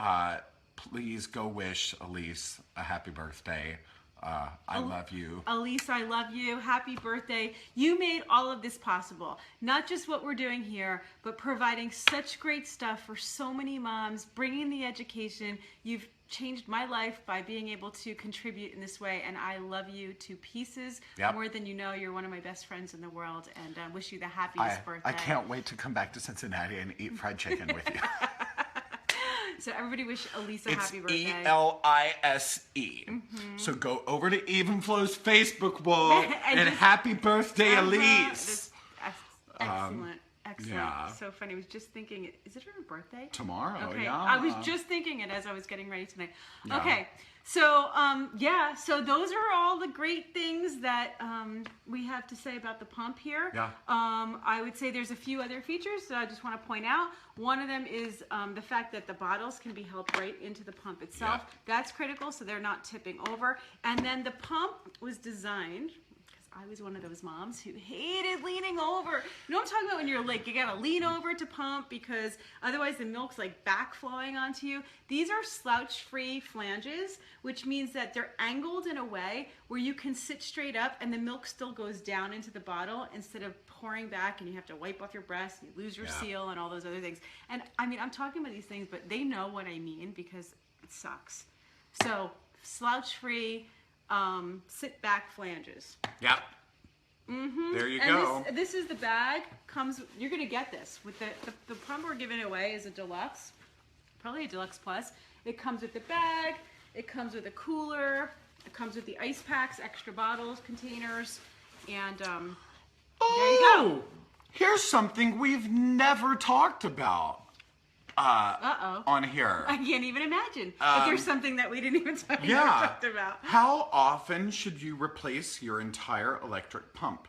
please go wish Elise a happy birthday. I love you. Elise, I love you. Happy birthday. You made all of this possible. Not just what we're doing here, but providing such great stuff for so many moms, bringing the education. You've changed my life by being able to contribute in this way, and I love you to pieces. Yep. More than you know. You're one of my best friends in the world, and I wish you the happiest birthday. I can't wait to come back to Cincinnati and eat fried chicken with you. So everybody wish Elise a It's happy birthday. ELISE. So go over to Evenflo's Facebook wall and just- happy birthday, Elise. Excellent. Excellent. Yeah. So funny. I was just thinking, is it her birthday? Tomorrow, Okay. yeah. I was just thinking it as I was getting ready tonight. Yeah. Okay. So, so those are all the great things that we have to say about the pump here. Yeah. I would say there's a few other features that I just want to point out. One of them is the fact that the bottles can be held right into the pump itself. Yeah. That's critical, so they're not tipping over. And then the pump was designed, I was one of those moms who hated leaning over. You know what I'm talking about when you're like, you gotta lean over to pump because otherwise the milk's like backflowing onto you. These are slouch-free flanges, which means that they're angled in a way where you can sit straight up and the milk still goes down into the bottle instead of pouring back and you have to wipe off your breast and you lose your seal and all those other things. And I mean, I'm talking about these things, but they know what I mean because it sucks. So slouch-free, sit back flanges. Yep. Mm-hmm. There you and go. This is the bag. You're gonna get this with the pump we're giving away is a deluxe, probably a deluxe plus. It comes with the bag. It comes with a cooler. It comes with the ice packs, extra bottles, containers, and there you go. Here's something we've never talked about. On here. I can't even imagine if there's something that we didn't even talk about. How often should you replace your entire electric pump?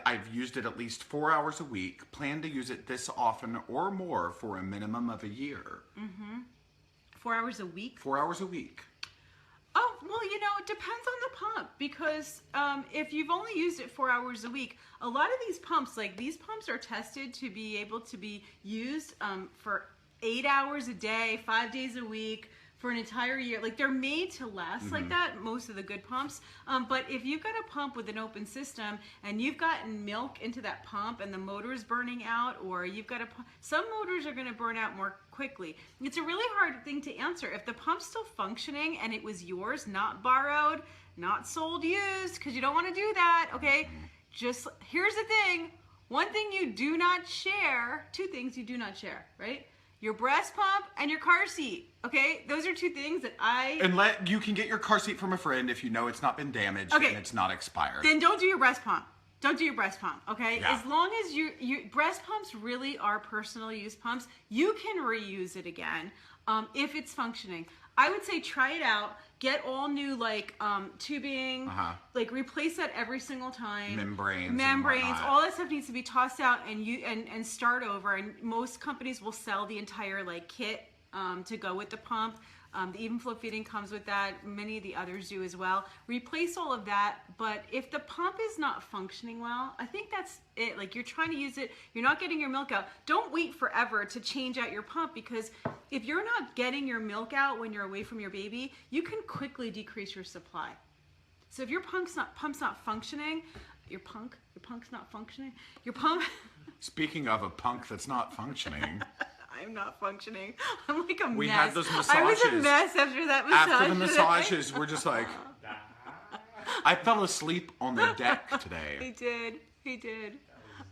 I've used it at least 4 hours a week. Plan to use it this often or more for a minimum of a year. 4 hours a week? 4 hours a week. Oh, well, it depends on the pump because if you've only used it 4 hours a week, a lot of these pumps are tested to be able to be used for 8 hours a day, 5 days a week, for an entire year. Like, they're made to last like that, most of the good pumps. But if you've got a pump with an open system and you've gotten milk into that pump and the motor is burning out, or you've got some motors are going to burn out more quickly. It's a really hard thing to answer. If the pump's still functioning and it was yours, not borrowed, not sold used, because you don't want to do that, okay? Here's the thing. One thing you do not share, two things you do not share, right? Your breast pump and your car seat, okay? Those are two things that You can get your car seat from a friend if you know it's not been damaged and it's not expired. Then don't do your breast pump. Don't do your breast pump, okay? Yeah. As long as breast pumps really are personal use pumps, you can reuse it again if it's functioning. I would say try it out. Get all new tubing, replace that every single time. Membranes, all that stuff needs to be tossed out and start over. And most companies will sell the entire kit to go with the pump. The Evenflo Feeding comes with that. Many of the others do as well. Replace all of that. But if the pump is not functioning well, I think that's it. Like, you're trying to use it, you're not getting your milk out. Don't wait forever to change out your pump, because if you're not getting your milk out when you're away from your baby, you can quickly decrease your supply. So if your pump's not functioning, your pump. Speaking of a punk that's not functioning. I'm not functioning. I'm like a mess. We had those massages. I was a mess after that massage. After the massages, we're just like... I fell asleep on the deck today. He did.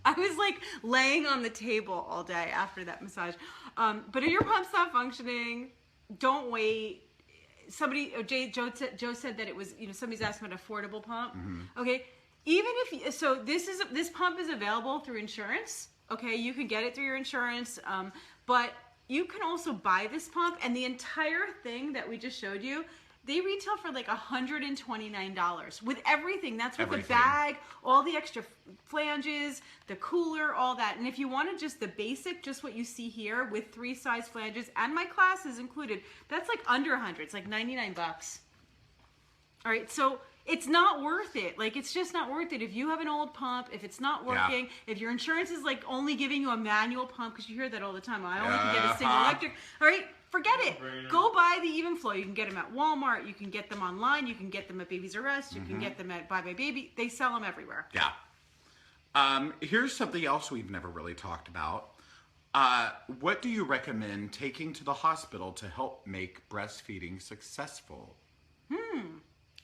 I was laying on the table all day after that massage. But if your pump's not functioning, don't wait. Joe said that it was, somebody's asking about an affordable pump. Okay. Even if, this pump is available through insurance. Okay. You can get it through your insurance. But you can also buy this pump, and the entire thing that we just showed you, they retail for $129 with everything. That's with the bag, all the extra flanges, the cooler, all that. And if you wanted just the basic, just what you see here with 3 size flanges and my classes included, that's under 100. It's $99. All right, so it's not worth it. It's just not worth it. If you have an old pump, if it's not working, if your insurance is only giving you a manual pump, because you hear that all the time, I only can get a single electric. All right, forget it. Go buy the Evenflo. You can get them at Walmart. You can get them online. You can get them at Babies R Us. You can get them at Buy My Baby. They sell them everywhere. Yeah. Here's something else we've never really talked about. What do you recommend taking to the hospital to help make breastfeeding successful?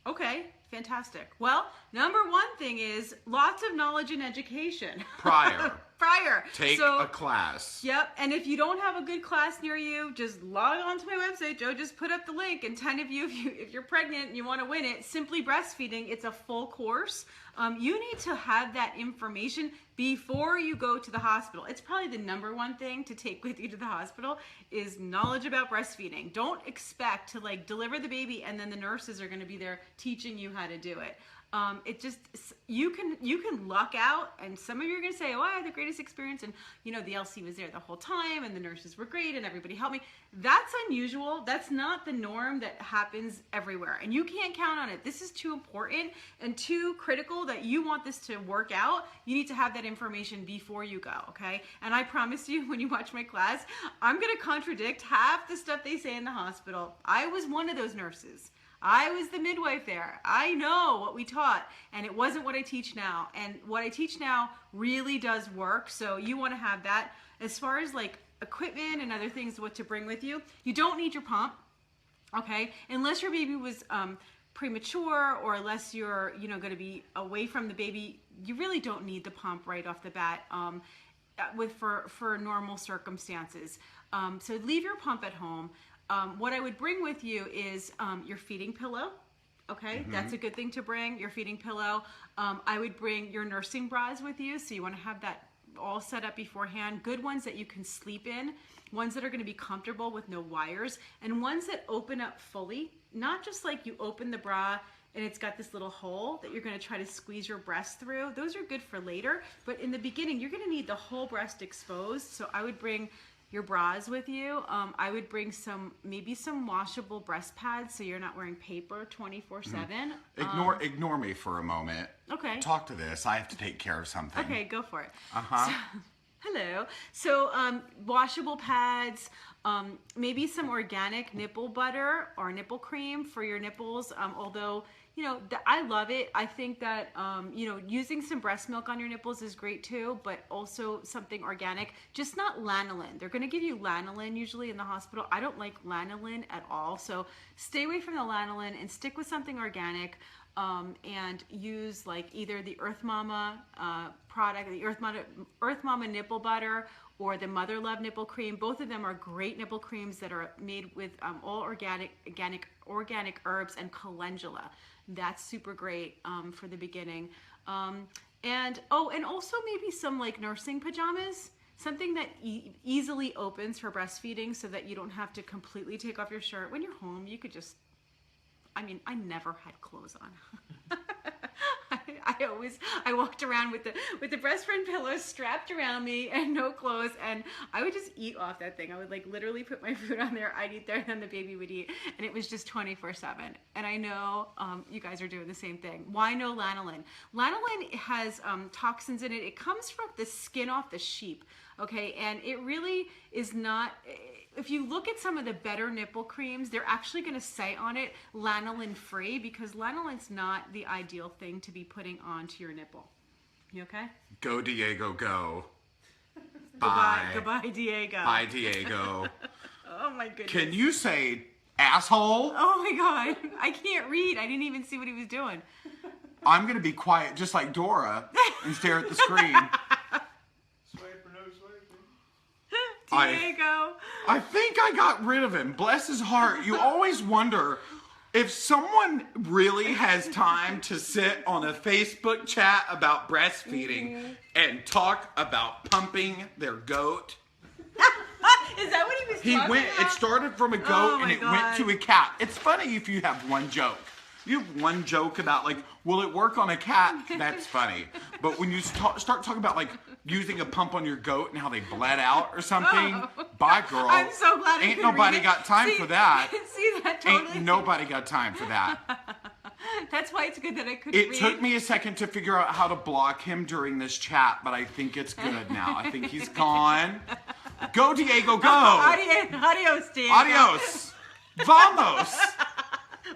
Okay, fantastic. Well, number one thing is lots of knowledge and education. Prior. prior. Take a class. Yep. And if you don't have a good class near you, just log on to my website. Joe just put up the link. And 10 of you, if you're pregnant and you want to win it, Simply Breastfeeding. It's a full course. You need to have that information before you go to the hospital. It's probably the #1 thing to take with you to the hospital is knowledge about breastfeeding. Don't expect to like deliver the baby and then the nurses are going to be there teaching you how to do it. It just, you can luck out, and some of you are going to say, oh, I had the greatest experience, and you know, the LC was there the whole time, and the nurses were great, and everybody helped me. That's unusual. That's not the norm that happens everywhere, and you can't count on it. This is too important and too critical that you want this to work out. You need to have that information before you go, okay? And I promise you, when you watch my class, I'm going to contradict half the stuff they say in the hospital. I was one of those nurses. I was the midwife there. I know what we taught, and it wasn't what I teach now. And what I teach now really does work, so you want to have that. As far as like equipment and other things, what to bring with you, you don't need your pump, okay? Unless your baby was premature, or unless you're going to be away from the baby, you really don't need the pump right off the bat for normal circumstances. So leave your pump at home. What I would bring with you is your feeding pillow. Okay, that's a good thing to bring, your feeding pillow. I would bring your nursing bras with you, so you want to have that all set up beforehand. Good ones that you can sleep in, ones that are going to be comfortable with no wires, and ones that open up fully, not just like you open the bra and it's got this little hole that you're going to try to squeeze your breast through. Those are good for later, but in the beginning, you're going to need the whole breast exposed, so I would bring your bras with you. I would bring maybe some washable breast pads so you're not wearing paper 24/7. Ignore me for a moment. Okay. Talk to this. I have to take care of something. Okay, go for it. Uh-huh. So, hello. So washable pads, maybe some organic nipple butter or nipple cream for your nipples, although I love it. I think that, using some breast milk on your nipples is great too, but also something organic, just not lanolin. They're going to give you lanolin usually in the hospital. I don't like lanolin at all. So stay away from the lanolin and stick with something organic, and use like either the Earth Mama product, the Earth Mama nipple butter, or the Mother Love nipple cream. Both of them are great nipple creams that are made with all organic herbs and calendula. That's super great for the beginning. And also maybe some like nursing pajamas, something that easily opens for breastfeeding so that you don't have to completely take off your shirt. When you're home, you could just, I never had clothes on. I walked around with the breast friend pillows strapped around me and no clothes, and I would just eat off that thing. I would like literally put my food on there, I'd eat there, and then the baby would eat, and it was just 24/7. And I know you guys are doing the same thing. Why no lanolin? Lanolin has toxins in it. It comes from the skin off the sheep, okay? And it really is not. If you look at some of the better nipple creams, they're actually going to say on it lanolin free, because lanolin's not the ideal thing to be putting onto your nipple. You okay? Go, Diego, go. Bye. Goodbye, Diego. Bye, Diego. Oh my goodness. Can you say asshole? Oh my God. I can't read. I didn't even see what he was doing. I'm going to be quiet just like Dora and stare at the screen. Diego. I think I got rid of him. Bless his heart. You always wonder if someone really has time to sit on a Facebook chat about breastfeeding and talk about pumping their goat. Is that what he was talking about? It started from a goat and it went to a cat. It's funny if you have one joke. You have one joke about like, will it work on a cat? That's funny. But when you start talking about like using a pump on your goat and how they bled out or something, bye girl. I'm so glad I Ain't nobody got time for that. See that totally. Ain't nobody got time for that. That's why it's good that I couldn't read. It took me a second to figure out how to block him during this chat, but I think it's good now. I think he's gone. Go, Diego, go. Adios, Diego. Adios. Vamos.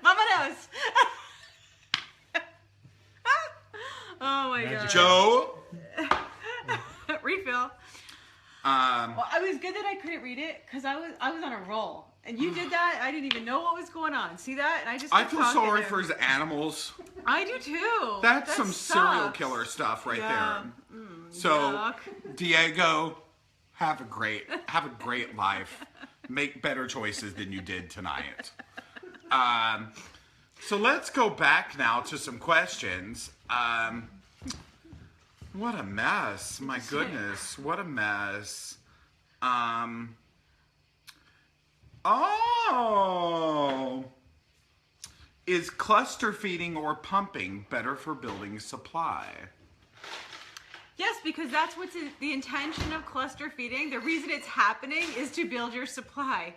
Vámonos. Oh my God. Joe. Refill. Well, I was good that I couldn't read it because I was on a roll. And you did that. I didn't even know what was going on. See that? And I feel sorry for his animals. I do too. That's some serial killer stuff right there. So, yuck. Diego, have a great life. Make better choices than you did tonight. So let's go back now to some questions. What a mess. My goodness. What a mess. Oh. Is cluster feeding or pumping better for building supply? Yes, because that's what's the intention of cluster feeding. The reason it's happening is to build your supply.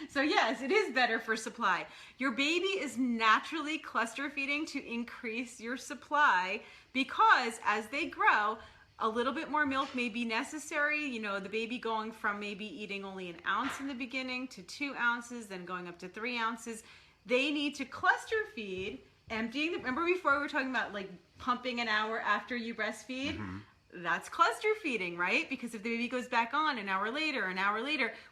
So yes, it is better for supply. Your baby is naturally cluster feeding to increase your supply because as they grow, a little bit more milk may be necessary. You know, the baby going from maybe eating only an ounce in the beginning to 2 ounces, then going up to 3 ounces. They need to cluster feed, emptying. Remember before we were talking about like pumping an hour after you breastfeed? Mm-hmm. That's cluster feeding, right? Because if the baby goes back on an hour later,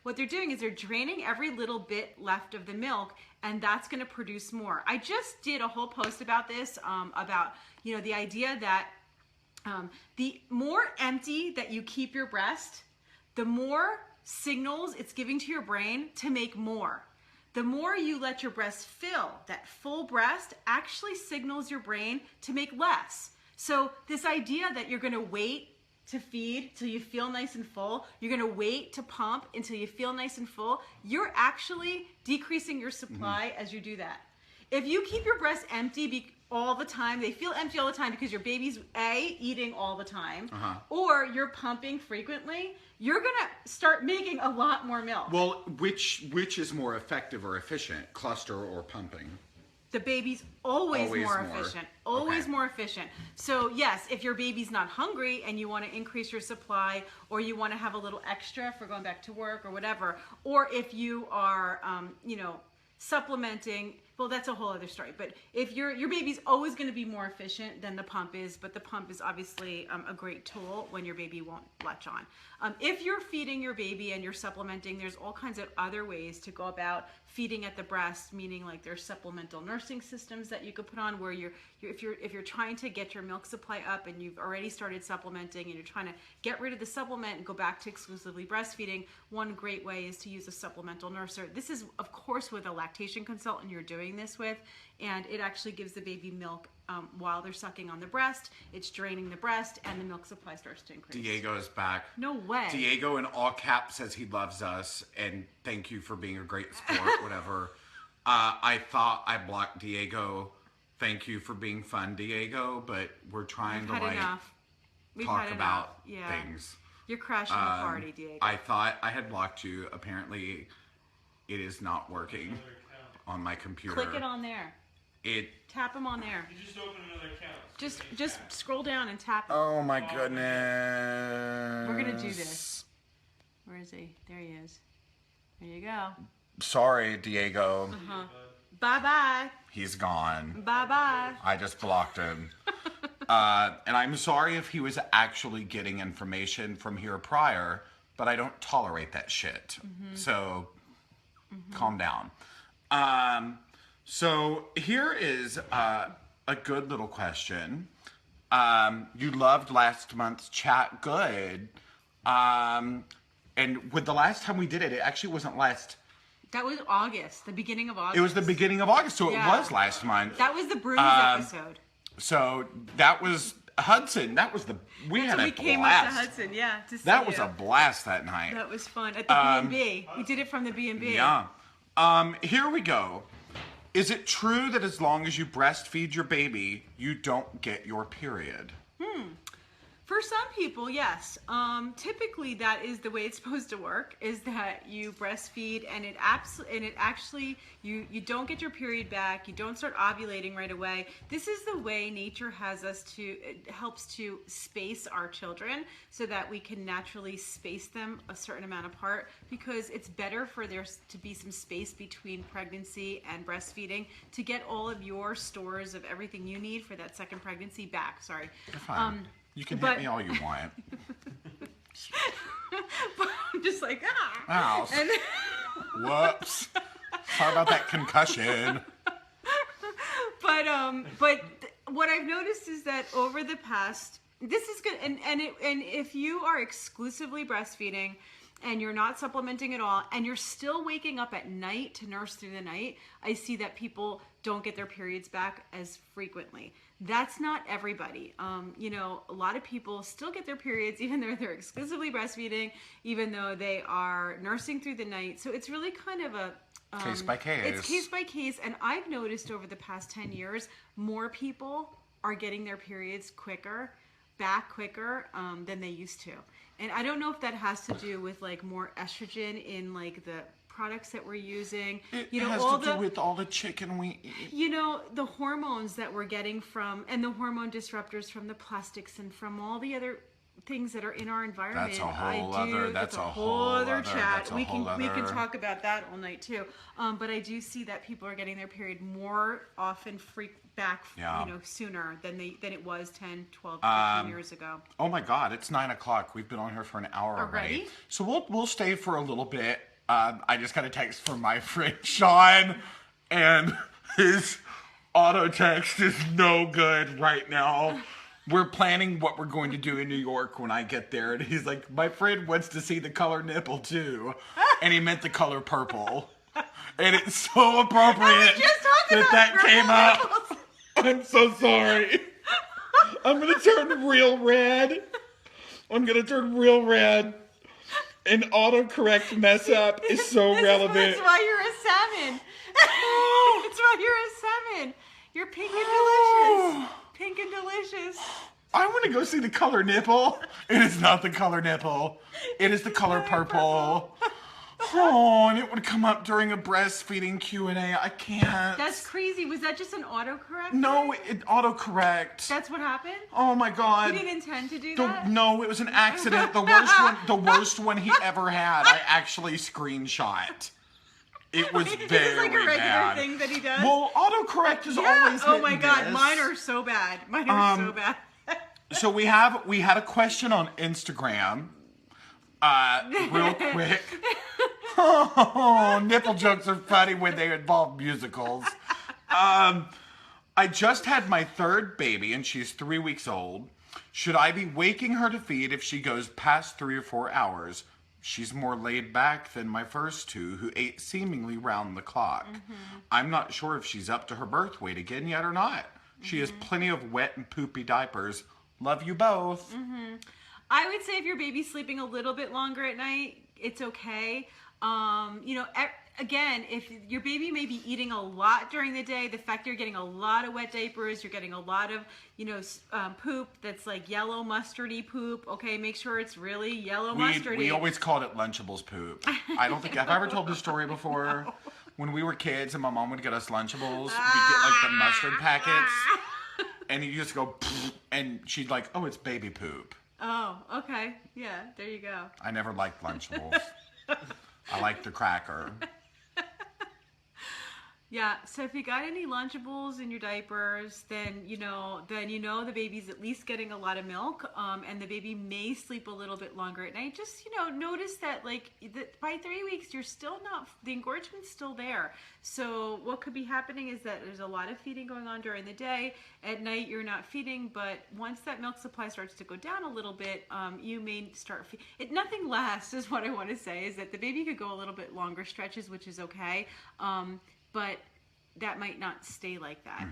what they're doing is they're draining every little bit left of the milk, and that's going to produce more. I just did a whole post about this, about, you know, the idea that the more empty that you keep your breast, the more signals it's giving to your brain to make more. The more you let your breast fill, that full breast actually signals your brain to make less. So this idea that you're going to wait to feed till you feel nice and full, you're going to wait to pump until you feel nice and full, you're actually decreasing your supply as you do that. If you keep your breast empty all the time, they feel empty all the time because your baby's eating all the time, or you're pumping frequently, you're going to start making a lot more milk. Well, which is more effective or efficient, cluster or pumping? The baby's always more efficient. Always more efficient. So yes, if your baby's not hungry and you want to increase your supply, or you want to have a little extra for going back to work or whatever, or if you are, you know, supplementing, well, that's a whole other story. But if your baby's always going to be more efficient than the pump is, but the pump is obviously a great tool when your baby won't latch on. If you're feeding your baby and you're supplementing, there's all kinds of other ways to go about feeding at the breast, meaning like there's supplemental nursing systems that you could put on where if you're trying to get your milk supply up and you've already started supplementing and you're trying to get rid of the supplement and go back to exclusively breastfeeding, one great way is to use a supplemental nurser. This is, of course, with a lactation consultant you're doing this with, and it actually gives the baby milk while they're sucking on the breast. It's draining the breast, and the milk supply starts to increase. Diego is back. No way. Diego in all caps says he loves us, and thank you for being a great sport, whatever. I thought I blocked Diego. Thank you for being fun, Diego, but we're trying to like talk about things. You're crashing the party, Diego. I thought I had blocked you. Apparently, it is not working on my computer. Click it on there. Tap him on there. You just open another account. Just scroll down and tap him. Oh my goodness. We're gonna do this. Where is he? There he is. There you go. Sorry, Diego. Bye-bye. He's gone. Bye-bye. I just blocked him. And I'm sorry if he was actually getting information from here prior, but I don't tolerate that shit. So, calm down. So here is a good little question. You loved last month's chat, good. And with the last time we did it, it actually wasn't last. That was August, the beginning of August. It was the beginning of August, so Yeah. It was last month. That was the bruise episode. So that was Hudson. That was we had a we blast. came up to Hudson, yeah, to see That was you. a blast that night. That was fun at the B&B. We did it from the B&B. Yeah. Here we go. Is it true that as long as you breastfeed your baby, you don't get your period? For some people, yes. Typically, that is the way it's supposed to work. Is that you breastfeed and it actually you don't get your period back. You don't start ovulating right away. This is the way nature has us to. It helps to space our children so that we can naturally space them a certain amount apart, because it's better for there to be some space between pregnancy and breastfeeding to get all of your stores of everything you need for that second pregnancy back. Sorry. Fine. You can hit me all you want. But I'm just like, ah. Ow. And, Whoops. Sorry about that concussion. but what I've noticed is that over the past this is good. And if you are exclusively breastfeeding and you're not supplementing at all, and you're still waking up at night to nurse through the night, I see that people don't get their periods back as frequently. That's not everybody. You know, a lot of people still get their periods even though they're exclusively breastfeeding, even though they are nursing through the night. So it's really kind of a case by case. It's case by case, and I've noticed over the past 10 years, more people are getting their periods back quicker than they used to. And I don't know if that has to do with like more estrogen in like the products that we're using. It you know, has all to the, do with all the chicken we eat. you know, the hormones that we're getting from, and the hormone disruptors from the plastics and from all the other things that are in our environment. That's a whole That's a whole other chat. We can talk about that all night too. But I do see that people are getting their period more often back, you know, sooner than it was 10, 12, 15 years ago. Oh my God, it's 9 o'clock. We've been on here for an hour already. Already? So we'll stay for a little bit. I just got a text from my friend Sean, and his auto text is no good right now. We're planning what we're going to do in New York when I get there, and he's like, my friend wants to see the color nipple too, and he meant the color purple, and it's so appropriate that came up. I'm so sorry. I'm gonna turn real red. An autocorrect mess up is so relevant. That's why you're a salmon. That's why you're a salmon. You're pink and delicious. Pink and delicious. I want to go see the color nipple. It is not the color nipple. It is the color purple. Oh, and it would come up during a breastfeeding Q&A. I can't. That's crazy. Was that just an autocorrect? No, it autocorrect. That's what happened? Oh my God. You didn't intend to do that? No, it was an accident. The worst one he ever had. I actually screenshot. It was very bad. This is like a regular thing that he does? Well, autocorrect is always Oh my God, this. mine are so bad. Mine are so bad. So we had a question on Instagram. Real quick. Oh, nipple jokes are funny when they involve musicals. I just had my third baby and she's 3 weeks old. Should I be waking her to feed if she goes past 3 or 4 hours? She's more laid back than my first two, who ate seemingly round the clock. I'm not sure if she's up to her birth weight again yet or not. She has plenty of wet and poopy diapers. Love you both. I would say if your baby's sleeping a little bit longer at night, it's okay. You know, again, if your baby may be eating a lot during the day, the fact you're getting a lot of wet diapers, you're getting a lot of, you know, poop that's like yellow mustardy poop. Okay, make sure it's really yellow mustardy. We always called it Lunchables poop. I don't think I've ever told this story before. No. When we were kids and my mom would get us Lunchables, we'd get like the mustard packets, and you just go, and she'd like, oh, it's baby poop. Oh, okay. Yeah, there you go. I never liked Lunchables. I liked the cracker. Yeah, so if you got any Lunchables in your diapers, then you know the baby's at least getting a lot of milk, and the baby may sleep a little bit longer at night. Just, you know, notice that like by 3 weeks, you're still not, the engorgement's still there. So what could be happening is that there's a lot of feeding going on during the day. At night, you're not feeding, but once that milk supply starts to go down a little bit, you may start nothing lasts, is what I want to say, is that the baby could go a little bit longer stretches, which is okay. But that might not stay like that.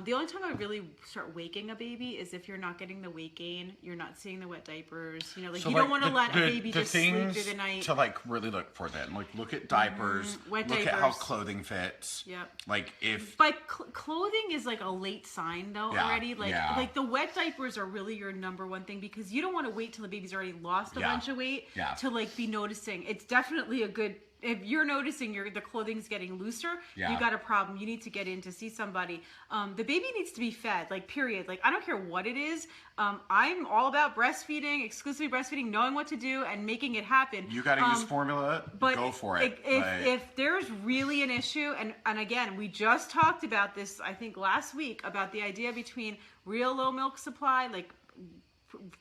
The only time I really start waking a baby is if you're not getting the weight gain, you're not seeing the wet diapers. You know, like, so you don't want to let a baby just sleep through the night. To like really look for then, like look at diapers, wet look diapers. At how clothing fits. Yep. Like if. But clothing is like a late sign though already. Like the wet diapers are really your number one thing, because you don't want to wait till the baby's already lost a bunch of weight to like be noticing. It's definitely a good. If you're noticing the clothing's getting looser, you got a problem. You need to get in to see somebody. The baby needs to be fed, like, period. Like, I don't care what it is. I'm all about breastfeeding, exclusively breastfeeding, knowing what to do and making it happen. You got to use formula, but go for it. If there's really an issue, and again, we just talked about this, I think, last week, about the idea between real low milk supply, like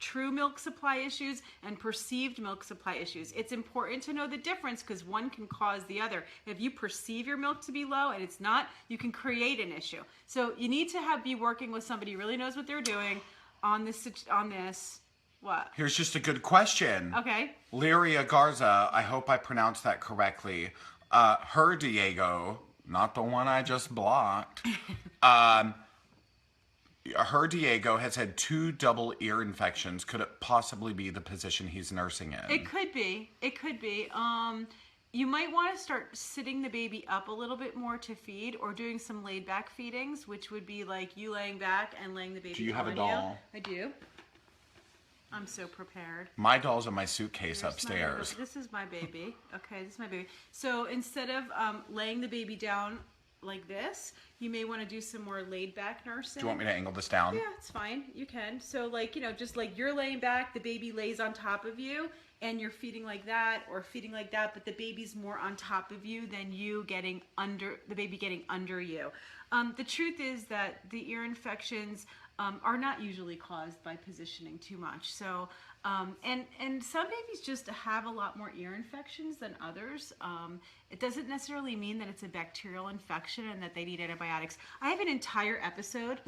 true milk supply issues, and perceived milk supply issues. It's important to know the difference, because one can cause the other. If you perceive your milk to be low and it's not, you can create an issue. So you need to be working with somebody who really knows what they're doing. on this, what? Here's just a good question. Okay. Lyria Garza, I hope I pronounced that correctly. Her Diego, not the one I just blocked. Her Diego has had 2 double ear infections. Could it possibly be the position he's nursing in? It could be. It could be. You might want to start sitting the baby up a little bit more to feed, or doing some laid back feedings, which would be like you laying back and laying the baby. Do you have a on doll? I do. I'm so prepared. My doll's in my suitcase Here's upstairs. This is my baby. Okay, this is my baby. So instead of laying the baby down like this, you may want to do some more laid back nursing. Do you want me to angle this down? Yeah, it's fine. You can. So like, just like you're laying back, the baby lays on top of you, and you're feeding like that or feeding like that, but the baby's more on top of you than you getting under, the baby getting under you. The truth is that the ear infections are not usually caused by positioning too much. So, and some babies just have a lot more ear infections than others. It doesn't necessarily mean that it's a bacterial infection and that they need antibiotics. I have an entire episode.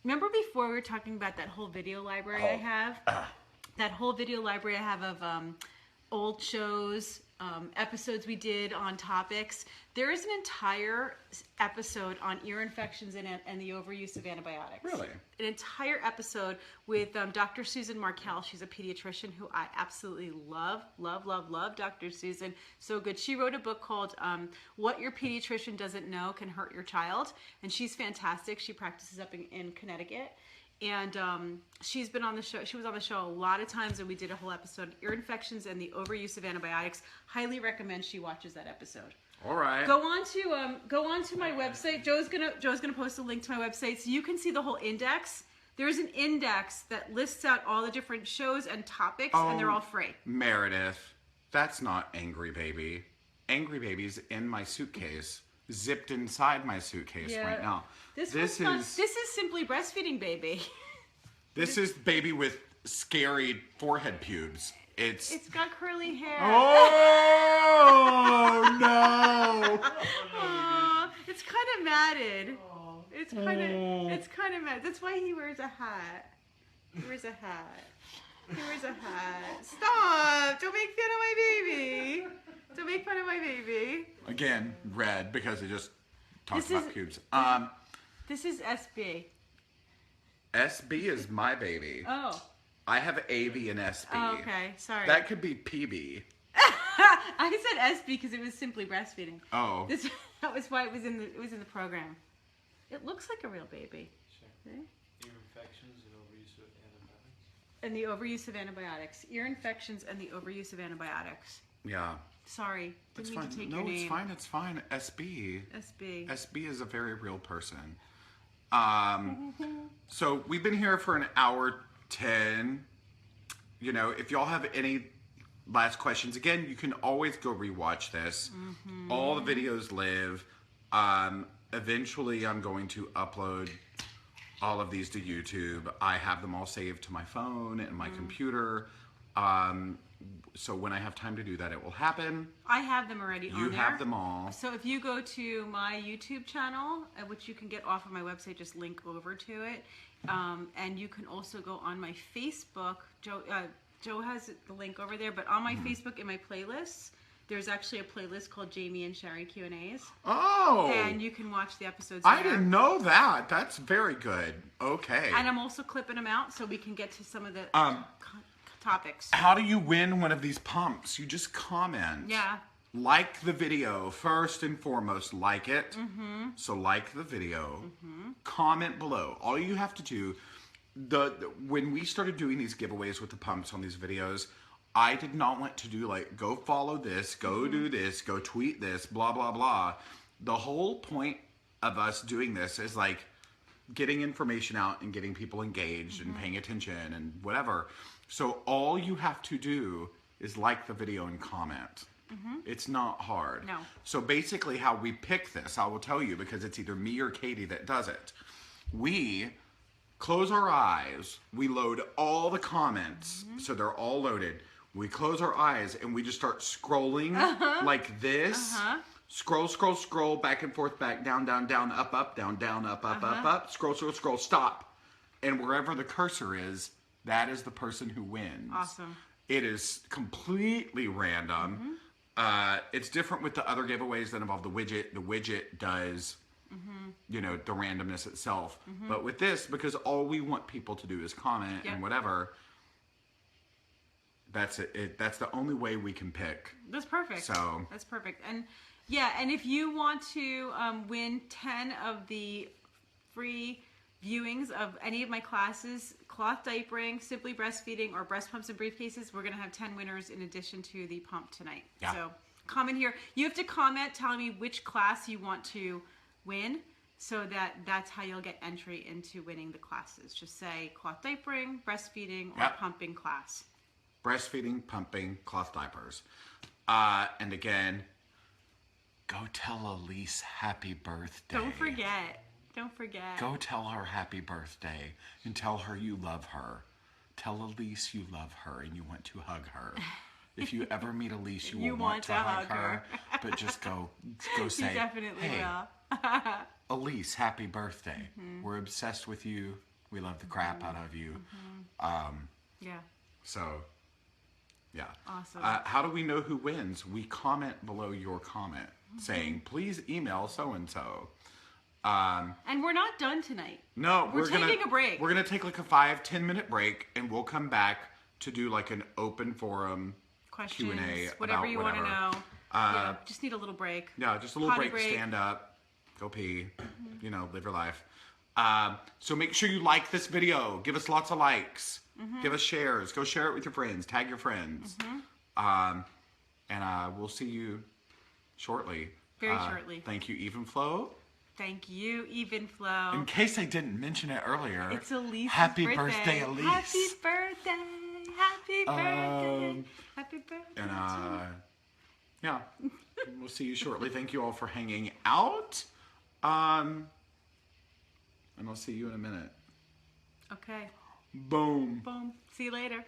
Remember before we were talking about that whole video library I have? That whole video library I have of old shows, episodes we did on topics. There is an entire episode on ear infections and the overuse of antibiotics. Really? An entire episode with Dr. Susan Markell. She's a pediatrician who I absolutely love, love, love, love. Dr. Susan, so good. She wrote a book called What Your Pediatrician Doesn't Know Can Hurt Your Child. And she's fantastic. She practices up in Connecticut. And she's been on the show. She was on the show a lot of times, and we did a whole episode, ear infections and the overuse of antibiotics. Highly recommend she watches that episode. All right. Go on to my website. Joe's gonna post a link to my website so you can see the whole index. There's an index that lists out all the different shows and topics, and they're all free. Meredith, that's not Angry Baby. Angry Baby's in my suitcase, zipped inside my suitcase right now. This is simply breastfeeding baby. This is baby with scary forehead pubes. It's got curly hair. Oh no! Aw, it's kind of matted. It's kind of mad. That's why he wears a hat. He wears a hat. Stop! Don't make fun of my baby. Don't make fun of my baby. Again, red because it just talks about pubes. This is SB. SB is my baby. Oh. I have AV and SB. Oh, okay. Sorry. That could be PB. I said SB because it was simply breastfeeding. Oh. That was why it was in the program. It looks like a real baby. Sure. See? Ear infections and overuse of antibiotics. And the overuse of antibiotics. Ear infections and the overuse of antibiotics. Yeah. Sorry. Didn't mean to take your No, name. it's fine. SB. SB. SB is a very real person. So we've been here for an hour 10. You know, if y'all have any last questions, again, you can always go rewatch this. All the videos live. Eventually I'm going to upload all of these to YouTube. I have them all saved to my phone and my computer. So when I have time to do that, it will happen. I have them already on there. You have them all. So if you go to my YouTube channel, which you can get off of my website, just link over to it. And you can also go on my Facebook. Joe has the link over there, but on my Facebook in my playlists, there's actually a playlist called Jamie and Sherry Q&As. Oh! And you can watch the episodes there. I didn't know that. That's very good. Okay. And I'm also clipping them out so we can get to some of the topics. How do you win one of these pumps? You just comment. Yeah. Like the video. First and foremost, like it. So like the video. Comment below. All you have to do, when we started doing these giveaways with the pumps on these videos, I did not want to do like, go follow this, go do this, go tweet this, blah, blah, blah. The whole point of us doing this is like getting information out and getting people engaged and paying attention and whatever. So all you have to do is like the video and comment. It's not hard. No. So basically how we pick this, I will tell you, because it's either me or Katie that does it. We close our eyes, we load all the comments, so they're all loaded. We close our eyes and we just start scrolling like this. Scroll, scroll, scroll, back and forth, back, down, down, down, up, up, down, down, up, up, up, up. Scroll, scroll, scroll, stop. and wherever the cursor is, that is the person who wins. Awesome. It is completely random. It's different with the other giveaways that involve the widget. The widget does, you know, the randomness itself. But with this, because all we want people to do is comment and whatever, that's it. That's the only way we can pick. That's perfect. So that's perfect. And yeah, and if you want to win 10 of the free viewings of any of my classes, cloth diapering, simply breastfeeding, or breast pumps and briefcases, we're going to have 10 winners in addition to the pump tonight. Yeah. So comment here. You have to comment telling me which class you want to win, so that's how you'll get entry into winning the classes. Just say cloth diapering, breastfeeding, or pumping class. Breastfeeding, pumping, cloth diapers. And again, go tell Elise happy birthday. Don't forget. Don't forget. Go tell her happy birthday and tell her you love her. Tell Elise you love her and you want to hug her. If you ever meet Elise, you will want to hug her. But just go say, you definitely hey, will. Elise, happy birthday. We're obsessed with you. We love the crap out of you. Yeah. So, yeah. Awesome. How do we know who wins? We comment below your comment saying, please email so-and-so. And we're not done tonight. No, we're taking a break. We're gonna take like a 5-10 minute break, and we'll come back to do like an open forum questions, Q&A whatever about you whatever. want to know. Yeah, just need a little break. Yeah, just a little Potty break. break. Stand up, go pee. You know, live your life. So make sure you like this video. Give us lots of likes. Give us shares. Go share it with your friends. Tag your friends. And we'll see you shortly. Very shortly. Thank you, Evenflo. Thank you, Evenflo. In case I didn't mention it earlier, It's Elise's happy birthday. Elise. Happy birthday. Happy birthday. Happy birthday. And yeah, we'll see you shortly. Thank you all for hanging out. And I'll see you in a minute. Okay. Boom. Boom. See you later.